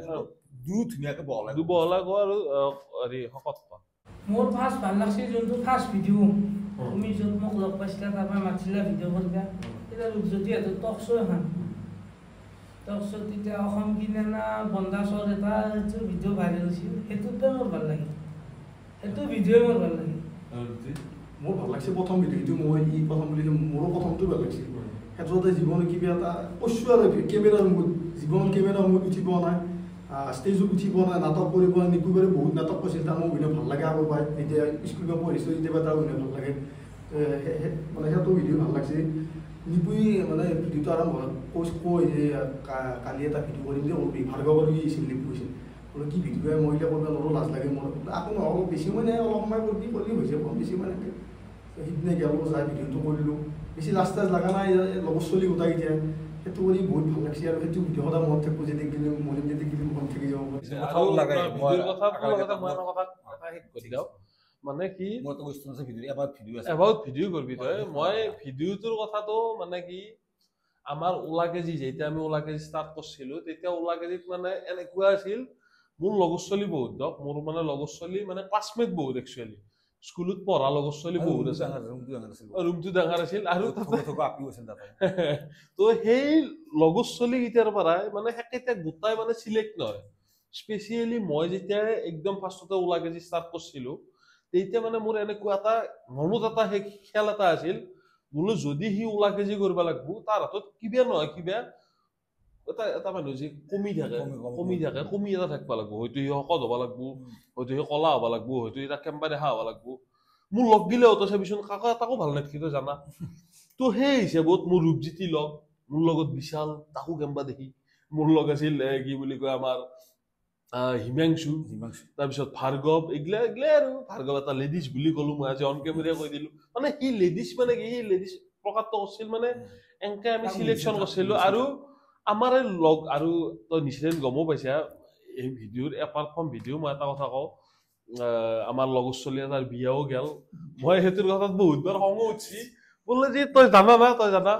দুই ধুনীয়াকে বহলা গো আৰু হেৰি শকত মোৰ ফাৰ্ষ্ট ভাল লাগছিল যোনটো ফাৰ্ষ্ট ভিডিঅ' তুমি য'ত মোক লগ পাইছিলা তাৰ পৰা মাতিছিলা ভিডিঅ' কৰিবা তেতিয়া ৰূপজ্যোতি হাতত টক শ্ব' এখন টক শ্ব' তেতিয়া অসম কিনে না বন্দাচৰ এটা ভিডিঅ' ভাইৰেল হৈছিল সেইটোতে মোৰ ভাল লাগে সেইটো ভিডিঅ'ই মোৰ ভাল লাগে মোৰ ভাল লাগছে প্ৰথম ভিডিঅ'টো মই প্ৰথম বুলি মোৰো প্ৰথমটো ভাল লাগছিল সেইটোতে জীৱনত কিবা এটা কৈছোঁ আৰু কেমেৰাৰ মুড জীৱনত কেমেৰাৰ মুড উঠি পোৱা নাই ষ্টেজত উঠি পোৱা নাই নাটক কৰি পোৱা নাই নিকুবাৰে বহুত নাটক কৰিছিল তাৰ মোৰ অভিনয় ভাল লাগে আগৰ পৰাই এতিয়া স্কুলত পঢ়িছোঁ কেতিয়াবা তাৰ অভিনয় ভাল লাগে মানে সেইটো ভিডিঅ' ভাল লাগছে নিপুই মানে ভিডিঅ'টো আৰম্ভ কয় যে কালি এটা ভিডিঅ' কৰিম যে অলপ ভাৰ্গৱৰ আছিল নিপু হৈছিল বোলে কি ভিডিঅ' মই এতিয়া কৰিব নোৱাৰোঁ লাজ লাগে মোৰ আকৌ অলপ বেছি মানে অলপ সময় কৰি কৰিলে হৈছে বেছি মানে সিদিনা গেলো যাই ভিডিঅ'টো কৰিলোঁ বেছি লাজ তাজ লগা নাই লগত চলি গোটাই এতিয়া সেইটো কৰি বহুত ভাল লাগছে আৰু সেইটো ভিডিঅ' সদায় মনত থাকিব যে দেখিলে মৰিম যে দেখিলে মনত থাকি যাব মানে কি এবাউট ভিডিঅ' কৰিবি তই মই ভিডিঅ'টোৰ কথাটো মানে কি আমাৰ ওলা কেজি যেতিয়া আমি ওলা কেজি ষ্টাৰ্ট কৰিছিলো তেতিয়া ওলা কেজিত মানে এনেকুৱা আছিল মোৰ লগৰ ছোৱালী বহুত মোৰ মানে লগৰ ছোৱালী মানে ক্লাছমেট বহুত একচুৱেলি স্কুলত পঢ়া লগৰ ছোৱালী বহুত আছে ৰুমটো ডাঙৰ আছিল আৰু তো সেই লগৰ ছোৱালী কেইটাৰ পৰাই মানে সেকেইটা গোটাই মানে চিলেক্ট নহয় স্পেচিয়েলি মই যেতিয়া একদম ফাৰ্ষ্টতে ওলা কেজি ষ্টাৰ্ট কৰিছিলো তেতিয়া মানে মোৰ এনেকুৱা এটা মনত এটা সেই খেল এটা আছিল বোলো যদি সি ওলা কেজি কৰিব লাগিব তাৰ হাতত কিবা নহয় কিবা এটা মানুহ যে কমি থাকে কমি এটা থাকিব লাগিব হয়তো সি শকত হ'ব লাগিব হয়তো সি কলা হ'ব লাগিব হয়তো এটা কেম্বা দেখা হ'ব লাগিব মোৰ লগ গিলে অত চাবিচোন কাকা তাকো ভাল নাথাকি তই জানা তো সেই হিচাপত মোৰ ৰূপজ্যোতি লগ মোৰ লগত বিশাল তাকো কেম্বা দেখি মোৰ লগ আছিল কি বুলি কয় আমাৰ হিমাংশু তাৰপিছত ভাৰ্গৱ এইগিলা আৰু ভাৰ্গৱ এটা লেডিজ বুলি ক'লো মই আজি অন কেমেৰা কৈ দিলো মানে সি লেডিজ মানে কি সি লেডিজ প্ৰকাৰটো কৰিছিল মানে এনেকে আমি চিলেকশ্যন কৰিছিলো আৰু আমাৰ লগ আৰু তই নিশ্চয় গমো পাইছা এই ভিডিঅ'ৰ এপাৰ্ট ফ্ৰম ভিডিঅ' মই এটা কথা কওঁ আমাৰ লগৰ ছোৱালী এটাৰ বিয়াও গেল মই সেইটোৰ কথাত বহুতবাৰ খঙো উঠছি বোলে যে তই জানা না তই জানা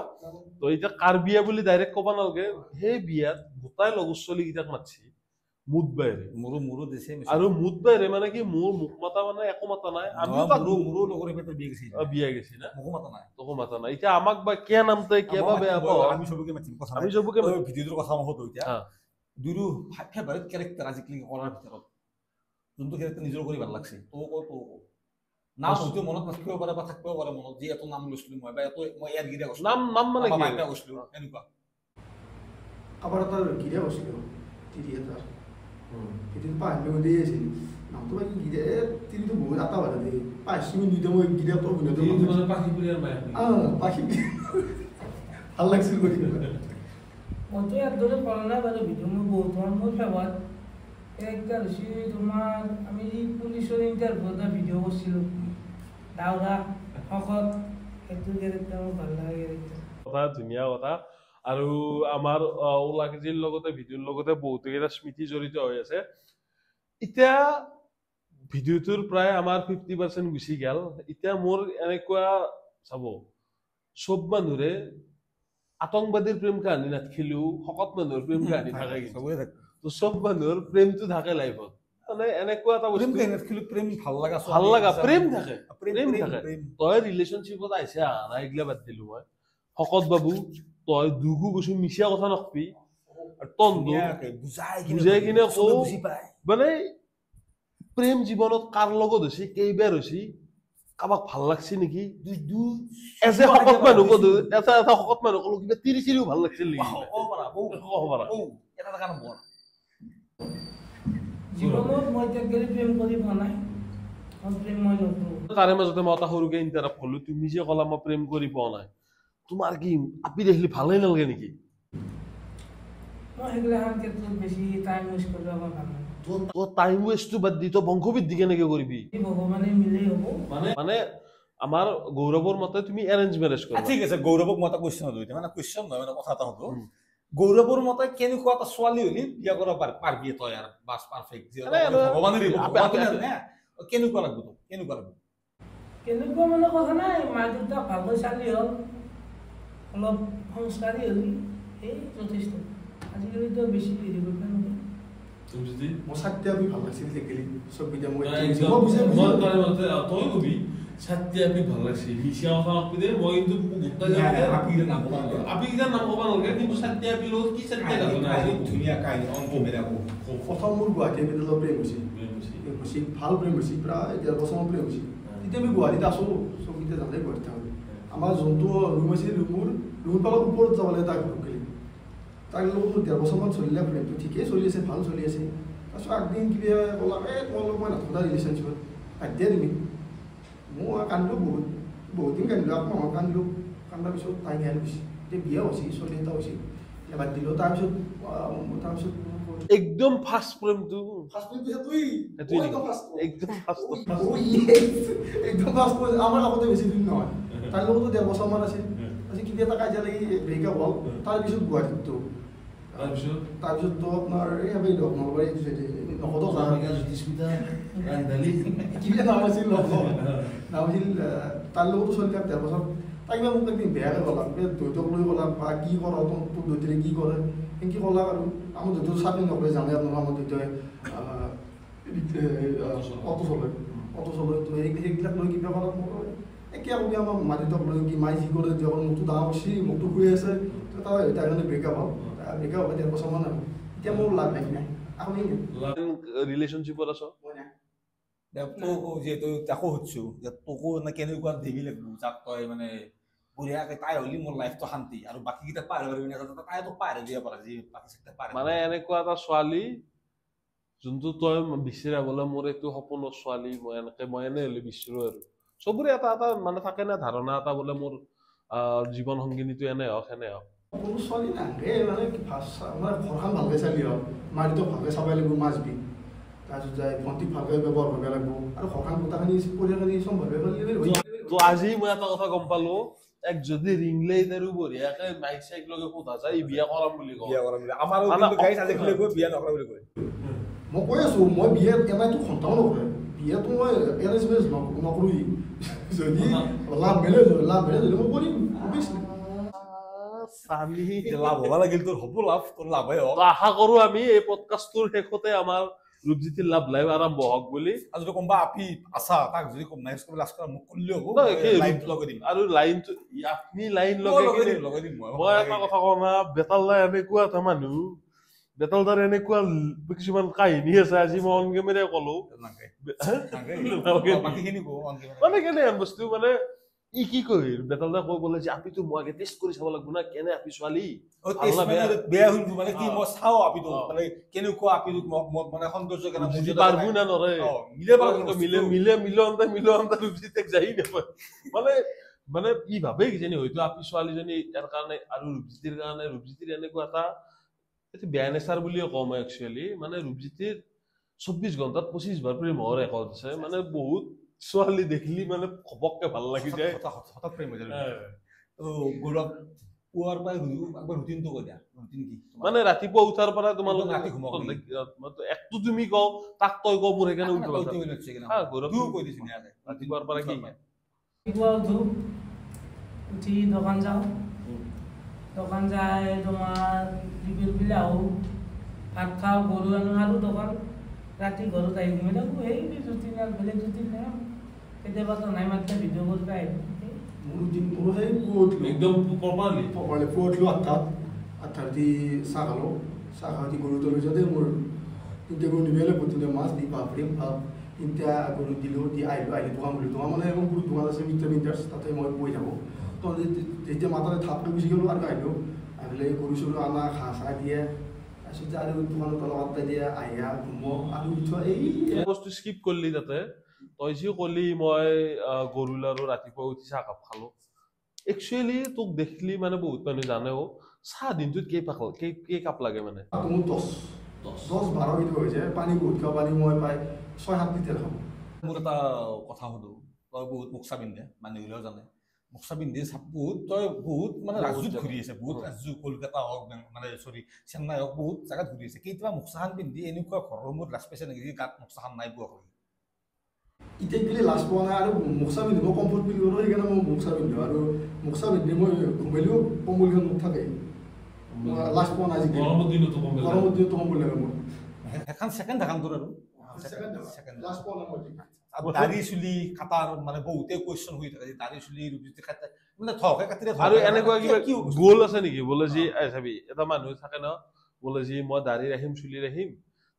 তই এতিয়া কাৰ বিয়া বুলি ডাইৰেক্ট ক'ব নালাগে সেই বিয়াত গোটাই লগৰ ছোৱালী কেইটাক মাতছি মুদ বাইৰে মোৰো দিছে আৰু মুদ বাইৰে মানে কি মোৰ মুখ মাতা মানে একো মাতা নাই আমি মোৰো লগৰ এটা বিয়া গেছি না তোকো মাতা নাই এতিয়া আমাক বা কিয় নামতে কিবা বেয়া পাওঁ আমি চবকে মাতিম আমি চবকে ভিডিঅ'টোৰ কথা মই হতো এতিয়া দুইৰো ফেভাৰিট কেৰেক্টাৰ আজিকালি কৰাৰ ভিতৰত যোনটো কেৰেক্টাৰ নিজৰ কৰি ভাল লাগছে তো নাম হয়তো মনত নাথাকিব পাৰে বা থাকিব পাৰে মনত যি এটো নাম লৈছিলো মই বা এটো মই ইয়াৰ গিৰা কৈছিলো নাম মানে কি মাইপা কৈছিলো এনেকুৱা আবার এটা গিরা বসছিল তিরি এটা এদিন পাঁচ মিনিট দিয়ে আছিল নামটো বাকি গিরে তিনি তো বহুত আটা বাড়া দেই 5 মিনিট দিতে মই গিরা তো বুঝতে মানে পাখি পুরিয়ার মায়া পাখি ভাল লাগছিল কই মতে আর ধরে পড়ানা বারে ভিডিও মে বহুত আমার ফেভারিট একটা হচ্ছে তোমার আমি পুলিশের ইন্টারভিউটা ভিডিও করছিল দাওরা শকত সেইটো ক্যারেক্টার আমার ভাল লাগে কথা ধুনীয়া কথা আৰু আমাৰ ওলা কেজিৰ লগতে ভিডিঅ'ৰ লগতে বহুতো কেইটা স্মৃতি জড়িত হৈ আছে এতিয়া ভিডিঅ'টোৰ প্ৰায় আমাৰ 50% গুচি গেল এতিয়া মোৰ এনেকুৱা চাব সব মানুহৰে আতংকবাদীৰ প্ৰেম কাহিনী নাথাকিলেও শকত মানুহৰ প্ৰেম কাহিনী থাকে তো সব মানুহৰ প্ৰেমটো থাকে লাইফত মানে এনেকুৱা এটা বস্তু প্ৰেম ভাল লাগা প্ৰেম থাকে তই ৰিলেশ্যনশ্বিপত আহিছে না এইগিলা বাদ দিলো মই শকত বাবু তই দুগু গৈছো মিছা কথা নকবি বুজাই কিনে মানে প্ৰেম জীৱনত কাৰ লগত হৈছে কেইবাৰ হৈছে কাবাক ভাল লাগছে নেকি এজে শকত মানুহ কলো এটা শকত মানুহ কলো কিবা তিৰি চিৰিও ভাল লাগছিল নেকি এটা কাম বৰ জীৱনত মই তেগেলি প্ৰেম কৰি পোৱা নাই প্ৰেম মই নকৰো তাৰে মাজতে মই এটা সৰুকে ইণ্টাৰাপ্ট কৰিলো তুমি যে ক'লা মই প্ৰেম কৰি পোৱা নাই তোমাৰ কি আপি দেখিলে ভালেই নালাগে নেকি মই হেগলা হান ক্ষেত্ৰত বেছি টাইম ওয়েস্ট কৰিব ভাল নাই তো টাইম ওয়েস্টটো বাদ দি তো বংশবৃদ্ধি কেনেকে কৰিবি ভগৱানে মিলেই হ'ব মানে আমাৰ গৌৰৱৰ মতে তুমি এৰেঞ্জ মেৰেজ কৰা ঠিক আছে গৌৰৱক মই এটা কোৱেশ্চন হলো মানে কোৱেশ্চন নহয় মানে কথা এটা হলো গৌৰৱৰ মতে কেনেকুৱা এটা ছোৱালী হলি বিয়া কৰিব পাৰবি তই আৰু বাস পাৰফেক্ট যে ভগৱানে দিব কেনেকুৱা লাগিব তো কেনেকুৱা মানে কথা নাই মা দেউতা ভালকৈ চালি হ'ল অলপ সংস্কাৰী হলি এই যথেষ্ট আজিকালিতো বেছি হেৰি কৰিব নহয় তুমি যদি মই সাত্যাবি ভাল লাগছিল দেখলি সব ভিডিও মই তই কবি সাত্যাবি ভাল লাগছিল মিছা কথা নকবি দে মই কিন্তু গুপ্তা জানে আপি কিটা নাম কবা নালাগে কিন্তু সাত্যাবি লগত কি সাত্য ঘটনা ধুনীয়া কাহিনী অংক মেৰাকো প্ৰথম মোৰ গুৱাহাটী বিদ্যালয় প্ৰেম হৈছিল ভাল প্ৰেম হৈছিল প্ৰায় 1.5 বছৰ প্ৰেম হৈছিল তেতিয়া আমি গুৱাহাটীত আছো সব গীতে জানে গুৱাহাটীত থাকোঁ আমাৰ যোনটো ৰুম আছিল ৰুমৰ পৰা ওপৰত যাবলৈ তাক ৰখিলে তাক লগত 1.5 বছৰমান চলিলে প্ৰেমটো ঠিকেই চলি আছে ভাল চলি আছে তাৰপিছত একদিন কিবা ক'লা তোমালোক মই নাথকা ৰিলেশ্যনশ্বিপত কাটিয়ে দিমি মই কান্দিলোঁ বহুত দিন কান্দিলোঁ মই কান্দিলোঁ কান্দাৰ পিছত তাই গাই গৈছে এতিয়া বিয়া হৈছিল চলি এটা হৈছিল এবাৰ দিলোঁ তাৰপিছত একদম ফাৰ্ষ্ট প্ৰেমটো আমাৰ আগতে বেছি দিন নহয় তাৰ লগতো 1.5 বছৰমান আছিল আজি কিবা এটা কাজিয়া লাগি ব্ৰেকআপ হ'ল তাৰপিছত গুৱাহাটীততো তাৰপিছত তো আপোনাৰ এই আমি নলবাৰী কিবা নাম আছিল নাম আছিল তাৰ লগতো চলি থাক 1.5 বছৰ তাই কিবা মোক একদিন বেয়াকৈ ক'লাক দৈতক লৈ ক'লাক বা কি কৰ তোৰ দৈতৰে কি কৰে সেনেকৈ ক'লাক আৰু আমাৰ দৈতটো চাকৰি নকৰে জানে আপোনাৰ আমাৰ দৈতই অটো চলে অটো চলাই তো সেইবিলাক লৈ কিবা কৰাত মই একে আমি আমাৰ মা দেউতাক লৈ কি মাই যি কৰে যে মোকটো ডাঙৰ হৈছি মোকটো শুই আছে তাৰ কাৰণে ব্ৰেকআপ হ'ল ব্ৰেকআপ হয় 1.5 বছৰমান হ'ল এতিয়া মোৰ লাভ নাই আমি ৰিলেশ্যনশ্বিপত আছ যিহেতু তাকো সুধিছো যে তোকো কেনেকুৱা দেৱী লাগিব যাক তই মানে বঢ়িয়াকে তাই হ'লি মোৰ লাইফটো শান্তি আৰু বাকীকেইটা পাৰ হৈ তাই তোক পাৰ হৈ দিব পাৰা যি বাকী মানে এনেকুৱা এটা ছোৱালী যোনটো তই বিচাৰা বোলে মোৰ এইটো সপোনৰ ছোৱালী মই এনে হ'লে বিচাৰো আৰু চবৰে এটা এটা মানে থাকে না ধাৰণা এটা বোলে মোৰ জীৱন সংগিনীটো এনে হওক সেনে হওক কোনো ছোৱালী নাহে মানে মানে ঘৰখন ভালকৈ চালি হওক মা দেউতাক ভালকৈ চাব লাগিব মাছবি তাৰপিছত যায় ভণ্টিক ভালকৈ ব্যৱহাৰ কৰিব লাগিব আৰু ঘৰখন গোটাখিনি পৰিয়ালখিনি চম্ভালিব পাৰিলে তো আজি মই এটা কথা গম পালো এক যদি ৰিং লাইট আৰু বঢ়িয়াকে মাইক চাইক লগে সোধা যায় বিয়া কৰাম বুলি কয় আমাৰো কিন্তু গাইছ আজিকালি গৈ বিয়া নকৰা বুলি কয় মই কৈ আছো মই বিয়া এটাইতো সন্তানো নকৰে বিয়াটো মই এৰেঞ্জ মেৰেজ নকৰোঁ যদি লাভ মেৰেজ যদি মই কৰিম লাভ হ'ব লাগিল তোৰ হ'ব লাভ তোৰ লাভেই হওক আশা কৰো আমি এই পডকাষ্টটোৰ শেষতে আমাৰ ৰূপজ্যোতিৰ লাভ লাইভ আৰম্ভ হওক বুলি আৰু যদি কোনোবা আপি আছা তাক যদি মেৰেজ কৰিব লাষ্ট কৰা মোক কৰিলেও হ'ব লাইনটো লগাই দিম আৰু লাইনটো আপুনি লাইন লগাই দিম মই এটা কথা কওঁ না বেতালদাৰ এনেকুৱা এটা মানুহ বেতালদাৰ এনেকুৱা কিছুমান কাহিনী আছে আজি মই অন কেমেৰাই ক'লো মানে কেনে বস্তু মানে ই কি কয় বেতালদাৰ কৈ বোলে যে আপিটো মই আগে টেষ্ট কৰি চাব লাগিব না কেনে আপি ছোৱালী বেয়া শুনিছো মানে কি মই চাওঁ আপিটো মানে কেনেকুৱা আপিটো মানে সৌন্দৰ্য কেনে বুজি পাৰবো না নৰে মিলে ৰূপজ্যোতিক যাই নাপায় মানে ই ভাবে কিজানি হয়তো আপি ছোৱালীজনী ইয়াৰ কাৰণে আৰু ৰূপজ্যোতিৰ কাৰণে ৰূপজ্যোতিৰ এনেকুৱা এটা এইটো বেয়া নেচাৰ বুলিয়ে কওঁ মই একচুৱেলি মানে ৰূপজ্যোতিৰ 24 ঘণ্টাত 25 বাৰ প্ৰেম হোৱাৰ ৰেকৰ্ড আছে মানে বহুত ছোৱালী দেখিলি মানে খপককে ভাল লাগি যায় হঠাৎ প্ৰেম হৈ যায় গৌৰৱ পুৱাৰ পৰা একবাৰ ৰুটিনটো কৈ দিয়া ৰুটিন কি মানে ৰাতিপুৱা উঠাৰ পৰা তোমালোক ৰাতি ঘুমাব একটো তুমি কওঁ তাক তই কওঁ মোৰ সেইকাৰণে উঠিব গৌৰৱ কৈ দিছিল ৰাতিপুৱাৰ পৰা কি ৰাতিপুৱা উঠি দোকান যাওঁ দোকান যাই তোমাৰ বিল আহোঁ ভাত খাওঁ গৰু আনো আৰু দোকান ৰাতি ঘৰত আহি ঘুমাই থাকোঁ সেই ৰুটিন আৰু বেলেগ ৰুটিন নাই কেতিয়াবাতো নাই মাত্ৰ ভিডিঅ' কৰিব আহিব একদম প্ৰপাৰলি পুৱা আঠটা দি চাহ খালোঁ চাহ খাওঁতে গৰু তলৈ যাওঁতে মোৰ 3টা গৰু নিবেলে প্ৰতিটো মাছ দি বাপৰে বাপ 3টা গৰু দিলোঁ দি আহিলোঁ দোকান বুলি দোকান মানে মোৰ গৰু দোকান আছে মিটাৰ্ছ তাতে মই বহি থাকোঁ তো যেতিয়া মাতালে থাপকৈ গুচি গ'লোঁ আৰু আহিলোঁ আহিলে গৰু চৰু আনা ঘাঁহ চাহ দিয়ে তাৰপিছত আৰু দোকানত অলপ আট্টাই দিয়ে আহিয়া ঘুমো আৰু উঠোৱা এই বস্তু স্কিপ কৰিলি তাতে তই যি ক'লি মই গৰু লাৰু ৰাতিপুৱা উঠি চাহ কাপ খালোঁ একচুৱেলি তোক দেখিলি মানে বহুত মানুহে জানেও চাহ দিনটোত কেই কাপ লাগে মানে মোৰ 10-12 লিটাৰ হৈ যায় পানী বহুত খাওঁ পানী মই প্ৰায় 6-7 লিটাৰ খাওঁ মোৰ এটা কথা সুধো তই বহুত মুখচা পিন্ধে মানুহবিলাকেও জানে মুখচা পিন্ধি বহুত তই বহুত মানে ৰাজ্যত ঘূৰি আছে বহুত ৰাজ্য কলকাতা হওক মানে চৰি চেন্নাই হওক বহুত জেগাত ঘূৰি আছে কেতিয়াবা মুখচাখান পিন্ধি এনেকুৱা ঘৰৰ মূৰত লাজ পাইছে নেকি গাত মুখচাখান নাই পোৱা কৰি এতিয়া কেলে লাজ পোৱা নাই আৰু মুখচা পিন্ধিব কমফৰ্ট ফিল কৰোঁ সেইকাৰণে মই মুখচা পিন্ধো আৰু মুখচা পিন্ধি মই ঘুমাইলেও কম্বলখন মোক থাকে লাজ পোৱা নাই গৰমৰ দিনতো কম্বল লাগে মোৰ এখন ছেকেণ্ড দেখাম তোৰ আৰু লাজ পোৱা নাই মই দাড়ি চুলি কাটাৰ মানে বহুতে কুৱেশ্যন হৈ থাকে দাড়ি চুলি ৰূপজ্যোতি কাটে মানে থকে কাটিলে আৰু এনেকুৱা কিবা গোল আছে নেকি বোলে যি চাবি এটা মানুহ থাকে ন বোলে যি মই দাড়ি ৰাখিম চুলি ৰাখিম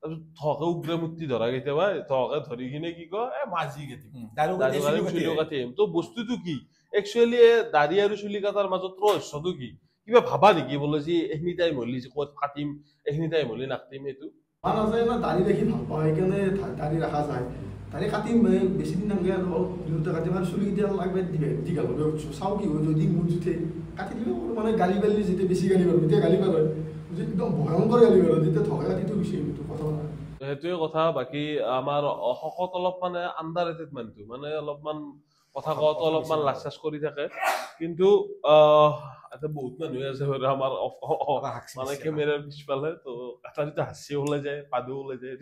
তাৰপিছত থকে উগ্ৰমূৰ্তি ধৰা কেতিয়াবা থকে ধৰি কিনে কি কয় মাজি কাটিম তো বস্তুটো কি একচুৱেলি দাড়ি আৰু চুলি কাটাৰ মাজত ৰহস্যটো কি কিবা ভাবা নেকি বোলে যি এইখিনি টাইম হ'লি ক'ত কাটিম এইখিনি টাইম হ'লি নাকাটিম এইটো নাযায় না দাড়ি ৰাখি ভাল পাওঁ সেইকাৰণে দাড়ি ৰখা যায় দাড়ি কাটিম বেছি দিন নালাগে আৰু দুটা কাটিম আৰু চুলি কেতিয়া লাগবে দীঘল হবে চাওঁ কি হয় যদি মোৰ জুঠে কাটি দিব মানে গালি পালি যেতিয়া বেছি গালি পাৰোঁ তেতিয়া গালি পাৰোঁ একদম ভয়ংকৰ গালি পাৰোঁ যেতিয়া থকা কাটিটো বেছি কথা নাই সেইটোৱে কথা বাকী আমাৰ শকত অলপ মানে আণ্ডাৰ ৰেটেড মানুহটো মানে অলপমান কথা কোৱাটো অলপমান লাজ চাজ কৰি থাকে কিন্তু এটা বহুত মানুহে আছে আমাৰ মানে কেমেৰাৰ পিছফালে তো এটা দুটা হাঁচি ওলাই যায় পাদু ওলাই যায়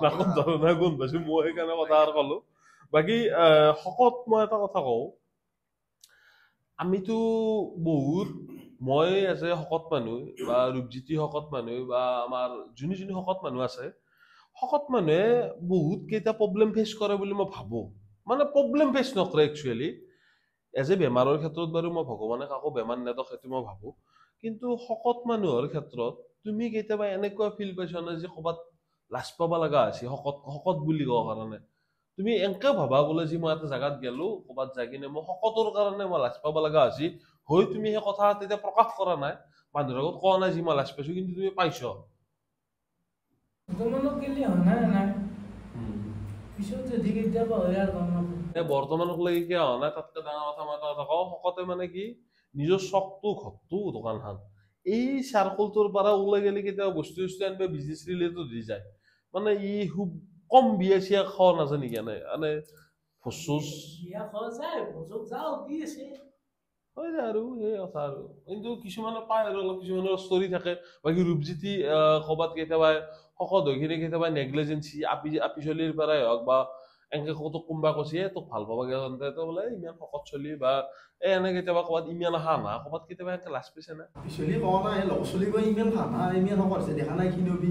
নাকত ধৰণা গুণ পাইছো মই সেইকাৰণে কথা আৰু ক'লো বাকী শকত মই এটা কথা কওঁ আমিতো বহুত মই এজ এ শকত মানুহ বা ৰূপজ্যোতি শকত মানুহ বা আমাৰ যোনী শকত মানুহ আছে শকত মানুহে বহুত কেইটা প্ৰব্লেম ফেচ কৰে বুলি মই ভাবো মানে প্ৰব্লেম ফেচ নকৰে একচুৱেলি এজ এ বেমাৰৰ ক্ষেত্ৰত বাৰু মই ভগৱানে কাকো বেমাৰ নেদক সেইটো মই ভাবো কিন্তু শকত মানুহৰ ক্ষেত্ৰত তুমি কেতিয়াবা এনেকুৱা ফিল পাইছা না যে ক'ৰবাত লাজ পাব লগা আছে শকত বুলি কোৱা কাৰণে তুমি এনেকে ভাবা বোলে যে মই এটা জাগাত গেলো ক'ৰবাত যাই কিনে মই শকতৰ কাৰণে মই লাজ পাব লগা আছে হৈ তুমি সেই কথা তেতিয়া প্ৰকাশ কৰা নাই মানুহৰ আগত কোৱা নাই যে মই লাজ পাইছো কিন্তু তুমি পাইছ বৰ্তমানলৈকে কিয় হোৱা নাই তাতকে ডাঙৰ কথা মই এটা কওঁ শকতে মানে কি নিজৰ চকটো ঘৰটো দোকানখন এই চাৰ্কলটোৰ পৰা ওলাই গেলে কেতিয়াবা বস্তু আনিব বিজনেছ ৰিলেটেড হৈ যায় মানে ই খুব কম বিয়া চিয়া খোৱা নাজানি কেনে মানে ফচুচ হৈ যায় আৰু সেই কথা আৰু কিন্তু কিছুমানে পায় আৰু অলপ কিছুমানৰ ষ্টৰি থাকে বাকী ৰূপজ্যোতি ক'ৰবাত কেতিয়াবা শকত হৈ কিনে কেতিয়াবা নেগলিজেঞ্চি আপি চলিৰ পৰাই হওক বা এনেকে কোনোবা কৈছে তোক ভাল পাব তো বোলে ইমান শকত চলি বা এনে কেতিয়াবা ক'ৰবাত ইমান অহা না ক'ৰবাত কেতিয়াবা এনেকে লাজ পাইছে না চলি কোৱা নাই লগৰ চলি গৈ ইমান খানা ইমান শকত আছে দেখা নাই খিনবি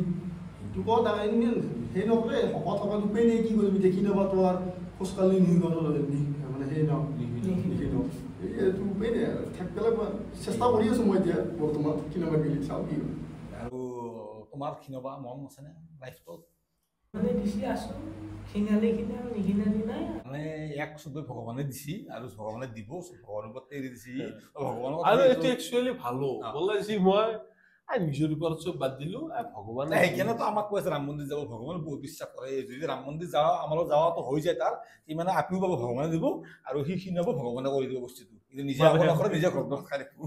সেইটো কোৱা ডাঙৰ ইমান সেই নকৰে শকত থকা উপায় নাই কি কৰিবি দেখি নাবা তো আৰু খোজকাঢ়ি মানে সেই নিখিন এইটো উপায় নাই থাকি পেলাই চেষ্টা কৰি আছো মই এতিয়া বৰ্তমান খিনাবা গেলি চাওঁ কি হয় আৰু তোমাৰ খিনাবা মন আছেনে লাইফটোত মানে দিছি আছো খিনালি নিখিনালি নাই মানে এক চবে ভগৱানে দিছি আৰু ভগৱানে দিব ভগৱানৰ ওপৰত এৰি দিছি ভগৱানৰ আৰু এইটো একচুৱেলি ভালো বলে যি মই নিজৰ ওপৰত চব বাদ দিলো ভগৱানে সেইকাৰণেতো আমাক কৈ আছে ৰাম মন্দিৰ যাব ভগৱানে বহুত বিশ্বাস কৰে যদি ৰাম মন্দিৰ যাওঁ আমাৰ যাৱাটো হৈ যায় তাৰ সি মানে আপিও পাব ভগৱানে দিব আৰু সি খিনাব ভগৱানে কৰি দিব বস্তুটো কিন্তু নিজে আকৌ নকৰে নিজে ঘৰত খাই দেখো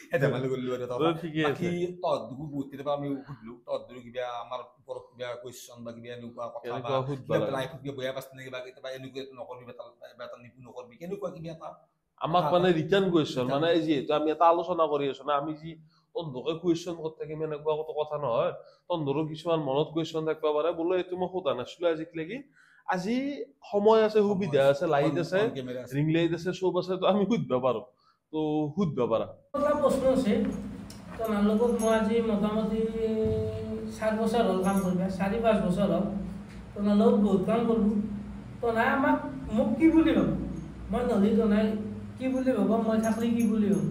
সেই ধেমালি কৰিলো আৰু বাকী তহঁতকো বহুত কেতিয়াবা আমি সুধিলো তহঁতৰ কিবা আমাৰ ওপৰত কিবা কুৱেশ্যন বা কিবা এনেকুৱা কথা বা লাইফত কিবা বেয়া পাইছে নেকি বা কেতিয়াবা এনেকুৱা নকৰিবি এটা নিপুণ নকৰিবি কেনেকুৱা কিবা এটা আমাক মানে ৰিটাৰ্ণ কুৱেশ্যন মানে যিহেতু আমি এটা আলোচনা কৰি আছো না আমি যি তহঁতকে কুৱেশ্যন কৰি থাকিম এনেকুৱা কথা নহয় তহঁতৰো কিছুমান মনত কুৱেশ্যন থাকিব পাৰে বোলে এইটো মই সোধা নাছিলো আজিলৈকে আজি সময় আছে সুবিধা আছে লাইট আছে ৰিং লাইট আছে চব আছে তো আমি সুধিব পাৰো তো সুধিব পাৰা প্ৰশ্ন আছে তোমাৰ লগত মই আজি মোটামুটি 7 বছৰ হ'ল কাম কৰিবা 4-5 বছৰ হ'ল তোমাৰ লগত বহুত কাম কৰিলোঁ তো নাই আমাক মোক কি বুলি ভাব মই নহ'লে তো নাই কি বুলি ভাব মই থাকলে কি বুলি ভাব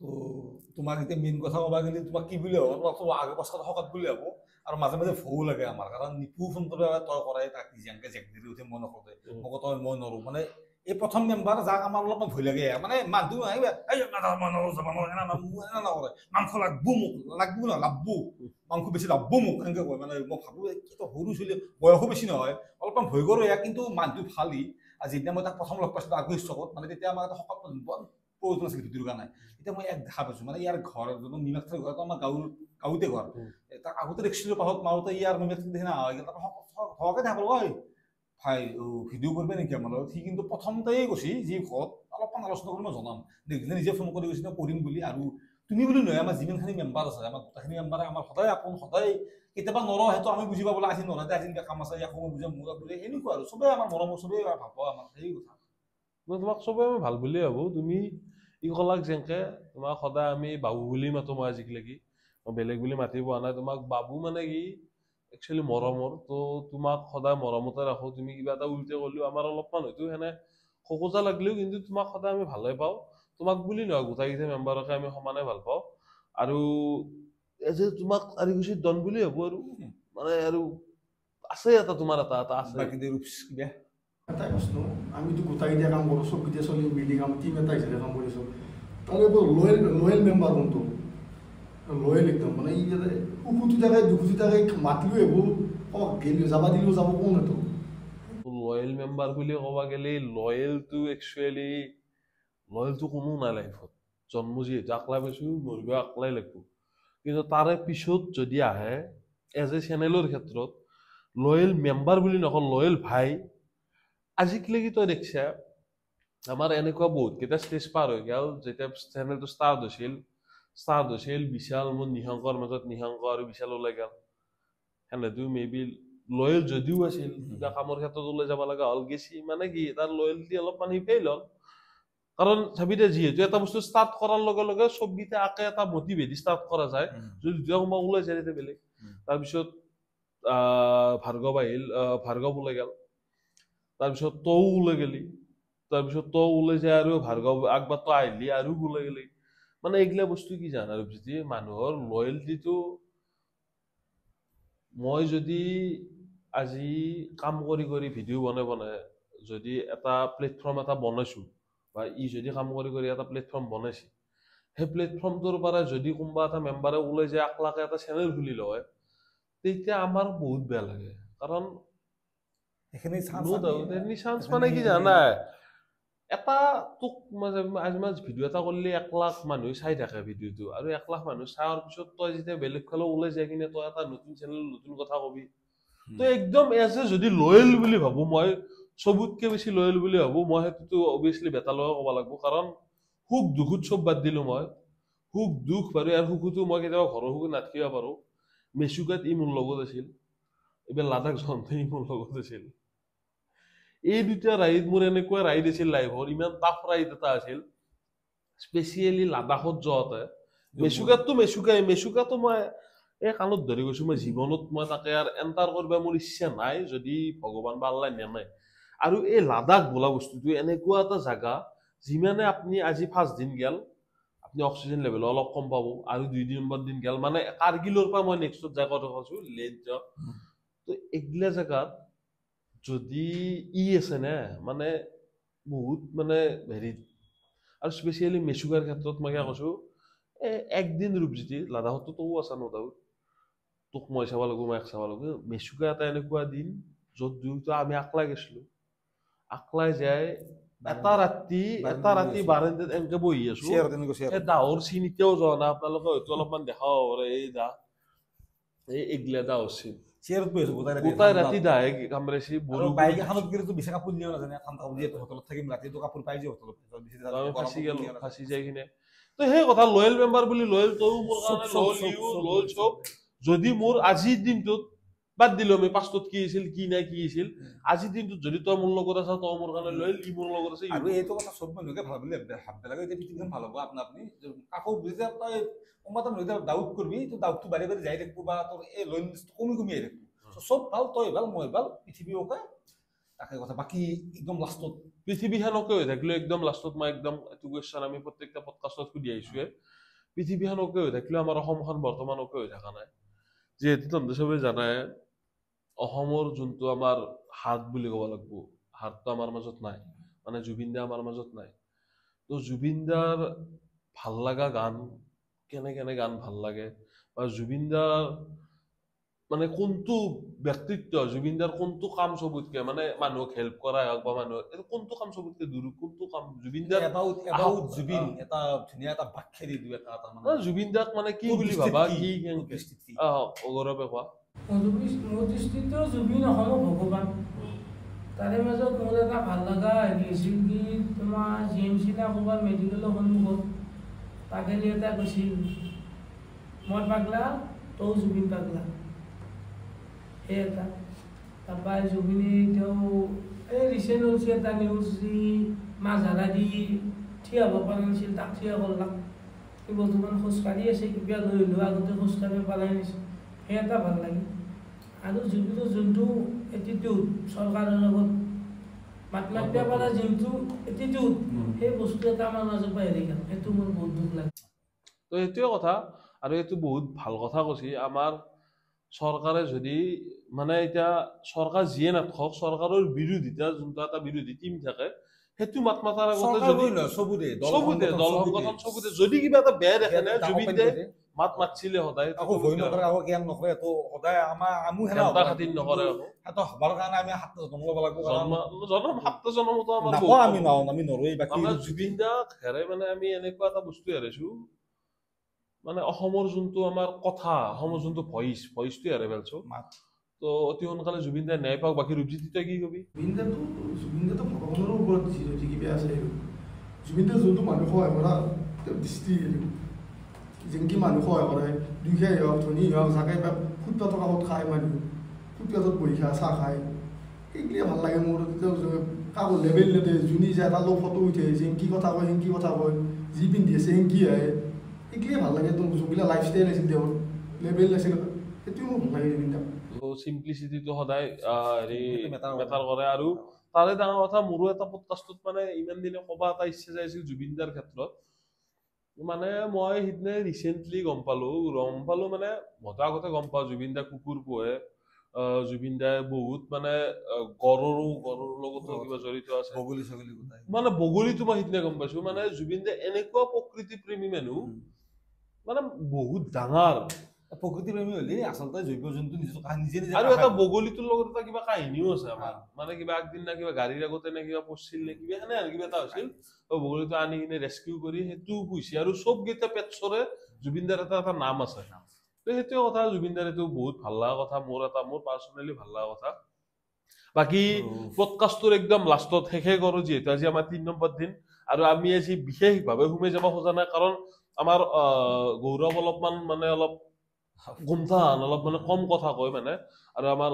তো তোমাক এতিয়া মেইন কথা ক'বা গ'লে তোমাক কি বুলি হ'ব তোমাক আগে পাছত শকত বুলি হ'ব আৰু মাজে মাজে ভয়ো লাগে আমাৰ কাৰণ নিপু ফোন কৰি তই কৰাই তাক যেনেকৈ জেক দিলি উঠে মই নকৰোঁ মোক তই মই নৰোঁ মানে এই প্ৰথম মেম্বাৰ যাক আমাৰ অলপমান ভয় লাগে মানে মানুহটো আহিবা মই নৰোঁ নকৰে মাংস লাগবো মোক লাগবো ন লাগবো মাংস বেছি লাগবো মোক এনেকৈ কয় মানে মই ভাবোঁ কি তই সৰু চলি বয়সো বেছি নহয় অলপমান ভয় কৰোঁ ইয়াক কিন্তু মানুহটো ভালেই আৰু যেতিয়া মই তাক প্ৰথম লগ পাইছিলোঁ আগ্ৰহী চকত মানে তেতিয়া আমাৰ এটা শকত প্ৰয়োজন আছিল ভিতৰুৱা নাই এতিয়া মই ইয়াক দেখা পাইছোঁ মানে ইয়াৰ ঘৰ যোনটো নিমাক্ষৰ ঘৰটো আমাৰ গাঁৱতে ঘৰ তাক আগতে দেখিছিলোঁ পাহত মাৰোঁতে ইয়াৰ নিমাক্ষৰ দেখি নাহা সৰহকৈ দেখা পালোঁ ঐ ভাই ভিডিঅ' কৰিব নেকি আমাৰ লগত সি কিন্তু প্ৰথমতেই কৈছে যি ঘৰত অলপমান আলোচনা কৰি মই জনাম দেখিলে নিজে ফোন কৰি কৈছে কৰিম বুলি আৰু তুমি বুলি নহয় আমাৰ যিমানখিনি মেম্বাৰ আছে আমাৰ গোটেইখিনি মেম্বাৰে আমাৰ সদায় আপোন সদায় কেতিয়াবা নৰ সেইটো আমি বুজি পাবলৈ আজি নৰতে আজি কাম আছে ইয়াক সময় বুজে মোৰ বুজে এনেকুৱা আৰু চবেই আমাৰ মৰম চবেই ভাল পাওঁ আমাৰ সেই কথা মই তোমাক চবেই আমি ভাল বুলিয়ে ভাবোঁ তুমি ই ক'লাক যেনেকৈ তোমাক সদায় আমি বাবু বুলি মাতো মই আজিলৈকে মই বেলেগ বুলি মাতি পোৱা নাই তোমাক বাবু মানে কি একচুৱেলি মৰমৰ তো তোমাক সদায় মৰমতে ৰাখোঁ তুমি কিবা এটা উল্টে কৰিলেও আমাৰ অলপমান হয়তো সেনে খোকোজা লাগিলেও কিন্তু তোমাক সদায় আমি ভালে পাওঁ তোমাক বুলি নহয় গোটেইকেইটা মেম্বাৰকে আমি সমানে ভাল পাওঁ আৰু এজ এ তোমাক আৰু কিছু দন বুলি ভাবোঁ আৰু মানে আৰু আছে এটা তোমাৰ এটা আছে এটাই প্ৰশ্ন আমিতো গোটেইকেইটা কাম কৰোঁ চবকেইটা চলি মিলি কাম টিম এটা হিচাপে কাম কৰিছোঁ তাৰে লয়েল মেম্বাৰ কোনটো লয়েল একদম মানে ই যাতে সুখুটি থাকে দুখুটি থাকে মাতিলেও এইবোৰ গেলিও যাবা দিলেও যাব কোন এইটো লয়েল মেম্বাৰ বুলি ক'ব গ'লে লয়েলটো একচুৱেলি লয়েলটো কোনো নাই লাইফত জন্ম যিহেতু আকলাই পাইছোঁ মৰিব আকলাই লাগিব কিন্তু তাৰে পিছত যদি আহে এজ এ চেনেলৰ ক্ষেত্ৰত লয়েল মেম্বাৰ বুলি নকওঁ লয়েল ভাই আজিলৈকে তই দেখিছা আমাৰ এনেকুৱা বহুতকেইটা ষ্টেজ পাৰ হৈ গ'ল যেতিয়া চেনেলটো ষ্টাৰ্ট হৈছিল বিশাল মোৰ নিশংকৰ মাজত নিশংক আৰু বিশাল ওলাই গ'ল সেনেতো মে বি লয়েল যদিও আছিল কিবা কামৰ ক্ষেত্ৰত ওলাই যাব লগা হ'ল গেছি মানে কি তাৰ লয়েলিটি অলপমান ফেইল হ'ল কাৰণ চাবি দে যিহেতু এটা বস্তু ষ্টাৰ্ট কৰাৰ লগে লগে চবকেইটা আকে এটা মটিভেট ষ্টাৰ্ট কৰা যায় যদি দুটা কোনোবা ওলাই যায় তেতিয়া বেলেগ তাৰপিছত ভাৰ্গৱ আহিল, ভাৰ্গৱ ওলাই গেল, তাৰপিছত তও ওলাই গেলি, তাৰপিছত তও ওলাই যায় আৰু ভাৰ্গৱ আগবাৰ তই আহিলি আৰু ওলাই গেলি। মানে এইগিলা বস্তু কি জানা ৰূপজ্যোতি, মানুহৰ লয়েলটিটো, মই যদি আজি কাম কৰি কৰি ভিডিঅ' বনাই বনাই যদি এটা প্লেটফৰ্ম এটা বনাইছো, বা ই যদি কাম কৰি কৰি এটা প্লেটফৰ্ম বনাইছে, সেই প্লেটফৰ্মটোৰ পৰা যদি কোনোবা এটা মেম্বাৰে ওলাই যায় আকলাকে এটা চেনেল খুলি লয়, তেতিয়া আমাৰ বহুত বেয়া লাগে। কাৰণ এইখিনি চান্স মানে কি জানা, এটা তোক আজি মাজ ভিডিঅ' এটা কৰিলে 1 লাখ মানুহে চাই থাকে ভিডিঅ'টো, আৰু 1 লাখ মানুহ চোৱাৰ পিছত তই যেতিয়া বেলেগ ফালে ওলাই যায় কিনে তই এটা নতুন চেনেল নতুন কথা কবি, তই একদম এজ এ যদি লয়েল বুলি ভাবো, মই চবতকে বেছি লয়েল বুলি ভাবো, মই সেইটোতো অবভিয়াছলি বেটালৈকে ক'ব লাগিব। কাৰণ সুখ দুখত চব বাদ দিলো মই, সুখ দুখ বাৰু, ইয়াৰ সুখতো মই কেতিয়াবা ঘৰৰ সুখ নাথাকিব পাৰো। মেচুকাত ই মোৰ লগত আছিল, এইবাৰ লাডাখ যাওঁতে ই মোৰ লগত আছিল। এই দুটা ৰাইড মোৰ এনেকুৱা ৰাইড আছিল লাইফৰ, ইমান টাফ ৰাইড এটা আছিল, স্পেচিয়েলি লাডাখত যোৱাতে। মেচুকাটো মই এই কাণত ধৰি গৈছো, মই জীৱনত মই তাকে আৰু এণ্টাৰ কৰিব মোৰ ইচ্ছা নাই, যদি ভগৱান বা আল্লাই নেনাই। আৰু এই লাডাখ বোলা বস্তুটো এনেকুৱা এটা জাগা, যিমানে আপুনি আজি 5 দিন গেল আপুনি অক্সিজেন লেভেল অলপ কম পাব, আৰু 2 নম্বৰ দিন গেল, মানে কাৰ্গিলৰ পৰা মই নেক্সটত যাই কথা কৈছো লেহ যাওক, তো এইগিলা জাগাত যদি আছে নে, মানে বহুত মানে হেৰি। আৰু স্পেচিয়েলি মেচুকাৰ ক্ষেত্ৰত মই কৈছো, একদিন ৰূপজ্যোতি লাডাখতো তও আছা ন ডাউট, তোক মই চাব লাগিব, মই চাব লাগিব, মেচুকা এটা এনেকুৱা দিন য'ত দুয়োটা আমি আকলাই গেছিলো, আকলাই যায় এটা ৰাতি বাৰান্দাত এনেকে বহি আছো, এই দাহৰ চিন এতিয়াও যোৱা নাই, আপোনালোকে হয়তো অলপমান দেখা পাব পাৰে, এই দা এইগিলা দাহৰ চিন গোটাই ৰাতি দাহে কামৰাইছি। বাইক এখনত গেলেতো বেছি কাপোৰ নিও নাজানে, ঠাণ্ডা যিহেতু হোটেলত থাকিম, ৰাতিটো কাপোৰ পাই যে হোটেলত ফাঁচি যায় কিনে। তো সেই কথা লয়েল মেম্বাৰ বুলি লয়েল তও মোৰ কাৰণে লয়েল চব। যদি মোৰ আজিৰ দিনটোত বাদ দিলো আমি পাঁচটোত কি আছিল কি নাই কি আছিল, আজিৰ দিনটোত যদি তই মোৰ লগত আছা, তই মোৰ কাৰণে লয়েল, ই মোৰ লগত আছে। আৰু এইটো কথা চব মানুহে ভাল বুলি ভাবব লাগে, এতিয়া পৃথিৱীখন ভাল হ'ব আপনা আপনি। কাকো যেতিয়া তই কোনোবা এটা ডাউট কৰিবি, তো ডাউটটো বাঢ়ি বাঢ়ি যাই থাকিব, বা তোৰ এই লয়েলনেছটো কমি কমি আহি থাকিব। চব ভাল, তই ভাল, মই ভাল, পৃথিৱী ওকে, তাকে কথা। বাকী একদম লাষ্টত পৃথিৱীখনকে হৈ থাকিলো, একদম লাষ্টত মই একদম এইটো কুৱেশ্যন আমি প্ৰত্যেকটা পডকাষ্টত সুধি আহিছোৱে, পৃথিৱীখনকে হৈ থাকিলো, আমাৰ অসমখন বৰ্তমানকে হৈ থকা নাই। যিহেতু তহঁতে চবে জানাই, অসমৰ যোনটো আমাৰ হাৰ্ট বুলি ক'ব লাগিব, হাৰ্টটো আমাৰ মাজত নাই, মানে জুবিন দা আমাৰ মাজত নাই। তো জুবিন দাৰ ভাল লগা গান, কেনে কেনে গান ভাল লাগে, বা জুবিন দাৰ মানে কোনটো ব্যক্তিত্ব, জুবিন দাৰ কোনটো কাম চবতকে, মানে মানুহক হেল্প কৰাই হওক বা মানুহক কোনটো কাম চবতকে দূৰ, কোনটো কাম জুবিন দাৰ জুবিন এটা ধুনীয়া এটা বাখ্যা দি দিও, এটা মানে জুবিন দাক মানে কি বুলি ভাবা, কি গৌৰৱে কোৱা। মোৰ দৃষ্টিতো জুবিন অসমৰ ভগৱান। তাৰে মাজত মোৰ এটা ভাল লগা হেৰি হৈছিল কি, তোমাৰ GMC না ক'ৰবাত মেডিকেলৰ সন্মুখত পাগেলি এটা কৈছিল, মই পাগলা তও জুবিন পাগলা, সেই এটা। তাৰপৰা জুবিনে তেওঁ এই ৰিচেণ্ট হৈছে এটা নিউজ, যি মাঝাৰা দি থিয় হ'ব পৰা নাছিল, তাক থিয় কৰলাক, সি বৰ্তমান খোজকাঢ়ি আছে, কিবা লৈ হ'লেও আগতে খোজকাঢ়িব পৰাই নাছিল, সেই এটা ভাল লাগে। আৰু জুবিনৰ যোনটো এটিটিউড, চৰকাৰৰ লগত মাত মাতিব পৰা যোনটো এটিটিউড, সেই বস্তু এটা আমাৰ মাজৰ পৰা হেৰি গ'ল, সেইটো মোৰ বহুত দুখ লাগে। তো সেইটোৱে কথা। আৰু এইটো বহুত ভাল কথা কৈছে, আমাৰ চৰকাৰে যদি মানে এতিয়া চৰকাৰ যিয়ে নাথাকক, চৰকাৰৰ বিৰোধিতা যোনটো এটা বিৰোধী টিম থাকে, সেইটো মাত মাতাৰ আগতে যদি চবুতে দল সংগঠন চবুতে যদি কিবা এটা বেয়া দেখে নে, জুবিন দাই মাত মাতিছিলে সদায়, আকৌ ভয় নকৰে, আকৌ জ্ঞান নকৰে, তো সদায় আমাৰ আমো হেনা খাতিৰ নকৰে, সেইটো হবৰ কাৰণে আমি 7টা জন্ম ল'ব লাগিব, জনম 7টা জন্মতো আমাৰ আমি নৰৱে। বাকী জুবিন দাক হেৰাই মানে আমি এনেকুৱা এটা বস্তু হেৰাইছো, মানে অসমৰ যোনটো আমাৰ কথা, অসমৰ যোনটো ভইচটো হেৰাই পেলাইছো। তো অতি সোনকালে জুবিন দাই ন্যায় পাওক। বাকী ৰূপজ্যোতি তই কি কবি? জুবিন দাটো ভগৱানৰ ওপৰত যদি কিবা আছে, জুবিন দাৰ যোনটো মানুহ সহায় কৰা দৃষ্টি, যেনেকৈ মানুহ সহায় কৰে, দুখীয়াই হওক ধনী হওক, যাকে ফুটপাথৰ কাষত খায়, মানুহ ফুটপাথত বহি খায়, চাহ খায়, সেইগিলে ভাল লাগে মোৰ। কাকো লেবেল নিদিয়ে, যোনে যায় তাৰ লগত ফটো উঠে, যেনকি কথা কয় সেনকি কথা কয়, যি পিন্ধি আছে সেনকি আহে, সেইগিলে ভাল লাগে। যোনবিলাক লাইফ ষ্টাইল আছিল তেওঁৰ, লেবেল নাছিল, সেইটোও মোৰ ভাল লাগে জুবিন দাক। চিম্পলিচিটিটো সদায় হেৰি মেটাৰ কৰে আৰু তাৰে ডাঙৰ কথা মোৰো এটা পডকাষ্টত মানে ইমান দিনে ক'বা এটা ইচ্ছা যাইছিল জুবিন দাৰ ক্ষেত্ৰত মানে মই সিদিনে ৰিচেণ্টলি গম পালো মানে মইতো আগতে গম পাওঁ জুবিন দা কুকুৰ পোহে জুবিন দাই বহুত মানে গড়ৰ লগতো কিবা জড়িত আছে মানে বগলীটো মই সিদিনে গম পাইছো মানে জুবিন দাই এনেকুৱা প্ৰকৃতি প্ৰেমী মানুহ মানে বহুত ডাঙৰ প্ৰকৃতি প্ৰেমী হলে আচলতে জৈৱ জন্তু নিজে নিজে আৰু এটা বগলীটোৰ লগত এটা কিবা কাহিনীও আছে আমাৰ মানে কিবা একদিন না কিবা গাড়ীৰ আগতে নে কিবা পড়ছিল নে কিবা এনে আৰু কিবা এটা হৈছিল বগলীটো আনি কিনে ৰেস্কিউ কৰি সেইটো পুহিছে আৰু চব গেইটা পেটছৰে জুবিন দাৰ এটা নাম আছে তো সেইটো কথা জুবিন দাৰ এইটো বহুত ভাল লগা কথা মোৰ পাৰ্চনেলি ভাল লগা কথা বাকি পডকাষ্টৰ একদম লাষ্টত শেষে কৰো যিহেতু আজি আমাৰ 3 নম্বৰ দিন আৰু আমি আজি বিশেষভাৱে সোমাই যাব খোজা নাই কাৰণ আমাৰ গৌৰৱ অলপমান মানে অলপ গুমথান অলপ মানে কম কথা কয় মানে আৰু আমাৰ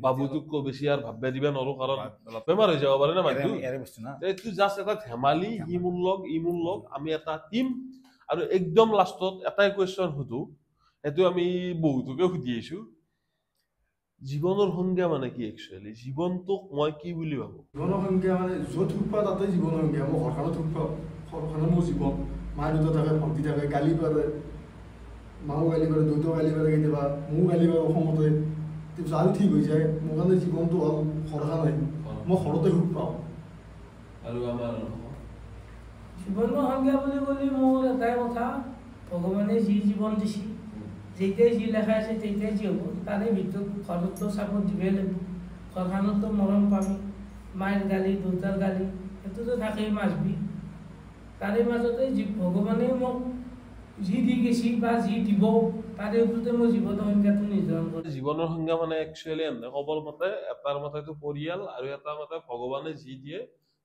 বাবুটোক বেছি আৰু ভাববে দিবা নোৱাৰো কাৰণ বেমাৰ হৈ যাব পাৰে না মানুহ এইটো জাষ্ট এটা ধেমালি ই মোৰ লগ আমি এটা টিম আৰু একদম লাষ্টত এটাই কুৱেশ্যন সুধো এইটো আমি বহুতকে সুধি আহিছো জীৱনৰ সংজ্ঞা মানে কি একচুৱেলি জীৱনটোক মই কি বুলি ভাবো জীৱনৰ সংজ্ঞা মানে য'ত থুপা তাতে জীৱনৰ সংজ্ঞা মই ঘৰখনত থুপা ঘৰখনে মোৰ জীৱন মা দেউতা থাকে ভণ্টি থাকে গালি পাৰে মাও গালি পাৰে দেউতাও গালি পাৰে কেতিয়াবা মোৰ গালি পাৰে অসমতে তাৰপিছত আৰু ঠিক হৈ যায় মোৰ কাৰণে জীৱনটো হ'ল ঘৰখনেই মই ঘৰতে সুখ পাওঁ আৰু আমাৰ জীৱনৰ সংজ্ঞা বুলি ক'লে মোৰ এটাই কথা ভগৱানে যি জীৱন দিছে যেতিয়াই যি লেখা আছে তেতিয়াই যি হ'ব তাৰে ভিতৰত ঘৰতো চাপৰ্ট দিবই লাগিব ঘৰখনতো মৰম পাবি মায়েৰ গালি দেউতাৰ গালি সেইটো তো থাকেই মাছবি তাৰে মাজতে ভগৱানে মোক যি দি গেছি বা যি দিব তাৰে ওপৰতে মই জীৱনৰ সংজ্ঞাটো নিৰ্ধাৰণ কৰোঁ জীৱনৰ সংজ্ঞা মানে একচুৱেলি এনে ক'বৰ মতে এটাৰ মতেতো পৰিয়াল আৰু এটা মতে ভগৱানে যি দিয়ে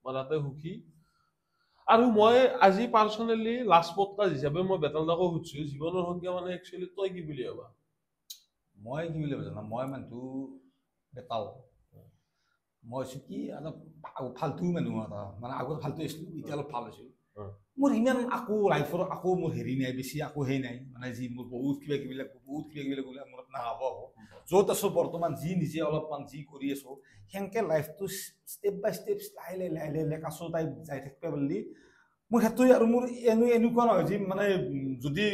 মই তাতে সুখী আৰু মই আজি পাৰ্চনেলি লাষ্ট পডকাষ্ট হিচাপে মই বেতালদাকো সুধিছো জীৱনৰ সংজ্ঞা মানে একচুৱেলি তই কি বুলি ভাবা মই কি বুলি ভাবো মই মানুহটো বেতাল মই কি ফাল্টু মানুহ এটা মানে আগত ফাল্টু আছিলো এতিয়া অলপ ভাল হৈছিল মোৰ ইমান আকৌ লাইফৰ আকৌ মোৰ হেৰি নাই বেছি আকৌ সেই নাই মানে যি মোৰ বহুত কিবা কিবিলাক বোলে মোৰ নাহাব য'ত আছো বৰ্তমান যি নিজে অলপমান যি কৰি আছো সেনেকে লাইফটো ষ্টেপ বাই ষ্টেপ লাহে কাছো টাইপ যাই থাকিব পাৰিলে মোৰ সেইটোৱে আৰু মোৰ এনেকুৱা নহয় যে মানে যদি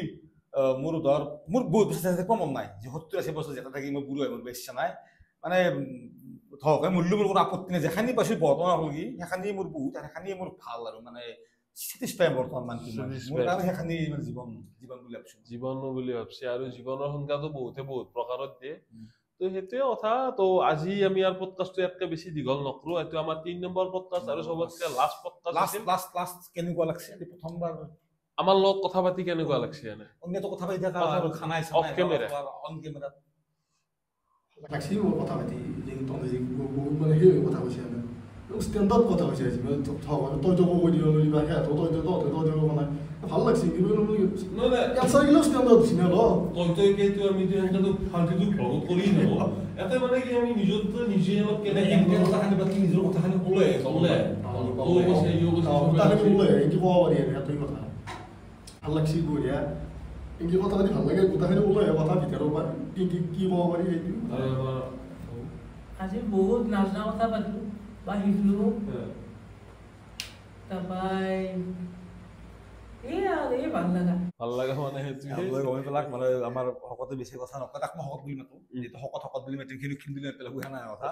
মোৰ ধৰ মোৰ বহুত বছৰ থাকিব মন নাই যে 70-80 বছৰ যেটা থাকি মই বুঢ়ো হৈ মোৰ ইচ্ছা নাই মানে ধৰক মূল্য মোৰ কোনো আপত্তি নাই যেখানি পাইছো বৰ্তমান হ'ল কি সেইখানি মোৰ বহুত আৰু সেইখানি মোৰ ভাল আৰু মানে স্যাটিসফাই বৰ্তমান মানুহটো মোৰ কাৰণে সেইখানি মানে জীৱন বুলি ভাবছি আৰু জীৱনৰ সংজ্ঞাটো বহুত প্ৰকাৰত দিয়ে তো সেইটোৱে কথা তো আজি আমি আৰ পডকাষ্টটো ইয়াতকে বেছি দীঘল নকৰো এইটো আমাৰ 3 নম্বৰ পডকাষ্ট আৰু সবতকে লাষ্ট পডকাষ্ট লাষ্ট কেনেকুৱা লাগছে প্ৰথমবাৰ আমাৰ লগত কথা পাতি কেনেকুৱা লাগছে এনে অন্যটো কথা পাতি থাকা আৰু খানাই অফ কেমেৰা অন কেমেৰা লাগছি কথা পাতি যে বহুত মানে সেই কথা কৈছে আমি ষ্টেণ্ডাৰ্ড কথা কৈছে মানে তই তো কৈ দিও বা হে তই মানে ভাল লাগছে কিন্তু এনসার গিলো ষ্টেণ্ডাৰ্ড দিছি না তই কেটো আমি তো একটা তো ফালতু ভ্লগ করি না এতে মানে কি আমি নিজে অলপ কেনে এনকে কথা খানি বাকি নিজৰ কথা খানি ওলে ও কৈছে ইও কৈছে তাকে ওলে কি কোৱা পাৰি এতই কথা ভাল লাগছি বঢ়িয়া ইংলি কথা পাতি ভাল লাগে গোটাখিনি ওলাই কথা ভিতৰৰ পৰা কি ক'ব পাৰি সেইটো আজি বহুত নাজনা কথা পাতিলো বা শিকলো তাৰপাই এই ভাল লাগা মানে সেইটোৱে গমে পেলাক মানে আমাৰ হকতে বেছি কথা নকয় তাক মই হকত বুলি মাতো যেটো হকত বুলি মাতিম খিনি নেপেলাব বুঝা নাই কথা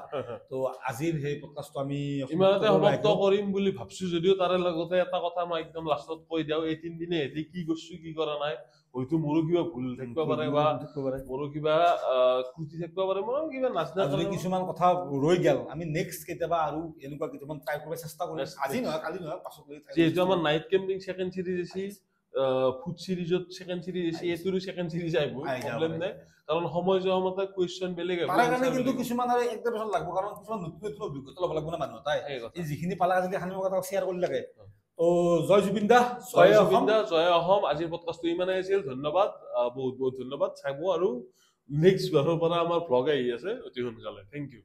তো আজিৰ সেই পডকাষ্টটো আমি ইমানতে সমাপ্ত কৰিম বুলি ভাবছো যদিও তাৰে লগতে এটা কথা মই একদম লাষ্টত কৈ দিও এই 3 দিনে হেতি কি কৰিছো কি কৰা নাই হয়তো মোৰো কিবা ভুল থাকিব পাৰে বা মোৰো কিবা ত্ৰুটি থাকিব পাৰে মোৰো কিবা নাজনা যদি কিছুমান কথা ৰৈ গেল আমি নেক্সট কেতিয়াবা আৰু এনেকুৱা কিছুমান ট্ৰাই কৰিব চেষ্টা কৰিম আজি নহয় কালি নহয় পাছত যেহেতু আমাৰ নাইট কেম্পিং সেকেন্ড সিৰিজ আছে ফুড সিৰিজত সেকেন্ড সিৰিজ আছে এটোৰো সেকেন্ড সিৰিজ আইব প্ৰবলেম নাই কাৰণ সময় যোৱা মতে কোৱেশ্চন বেলেগ হ'ব তাৰ কাৰণে কিন্তু কিছুমান আৰু এক বছৰ লাগব কাৰণ কিছুমান নতুন অভিজ্ঞতা ল'ব লাগব না মানুহ তাই এই যিখিনি পালা যদি খানি কথা শেয়াৰ কৰি লাগে তো জয় জুবিন দা জয় অসম আজিৰ পডকাষ্টটো ইমানে আছিল ধন্যবাদ বহুত ধন্যবাদ চাব আৰু নেক্সট বাৰৰ পৰা আমাৰ ব্লগ আহি আছে অতি সোনকালে থ্যাংক ইউ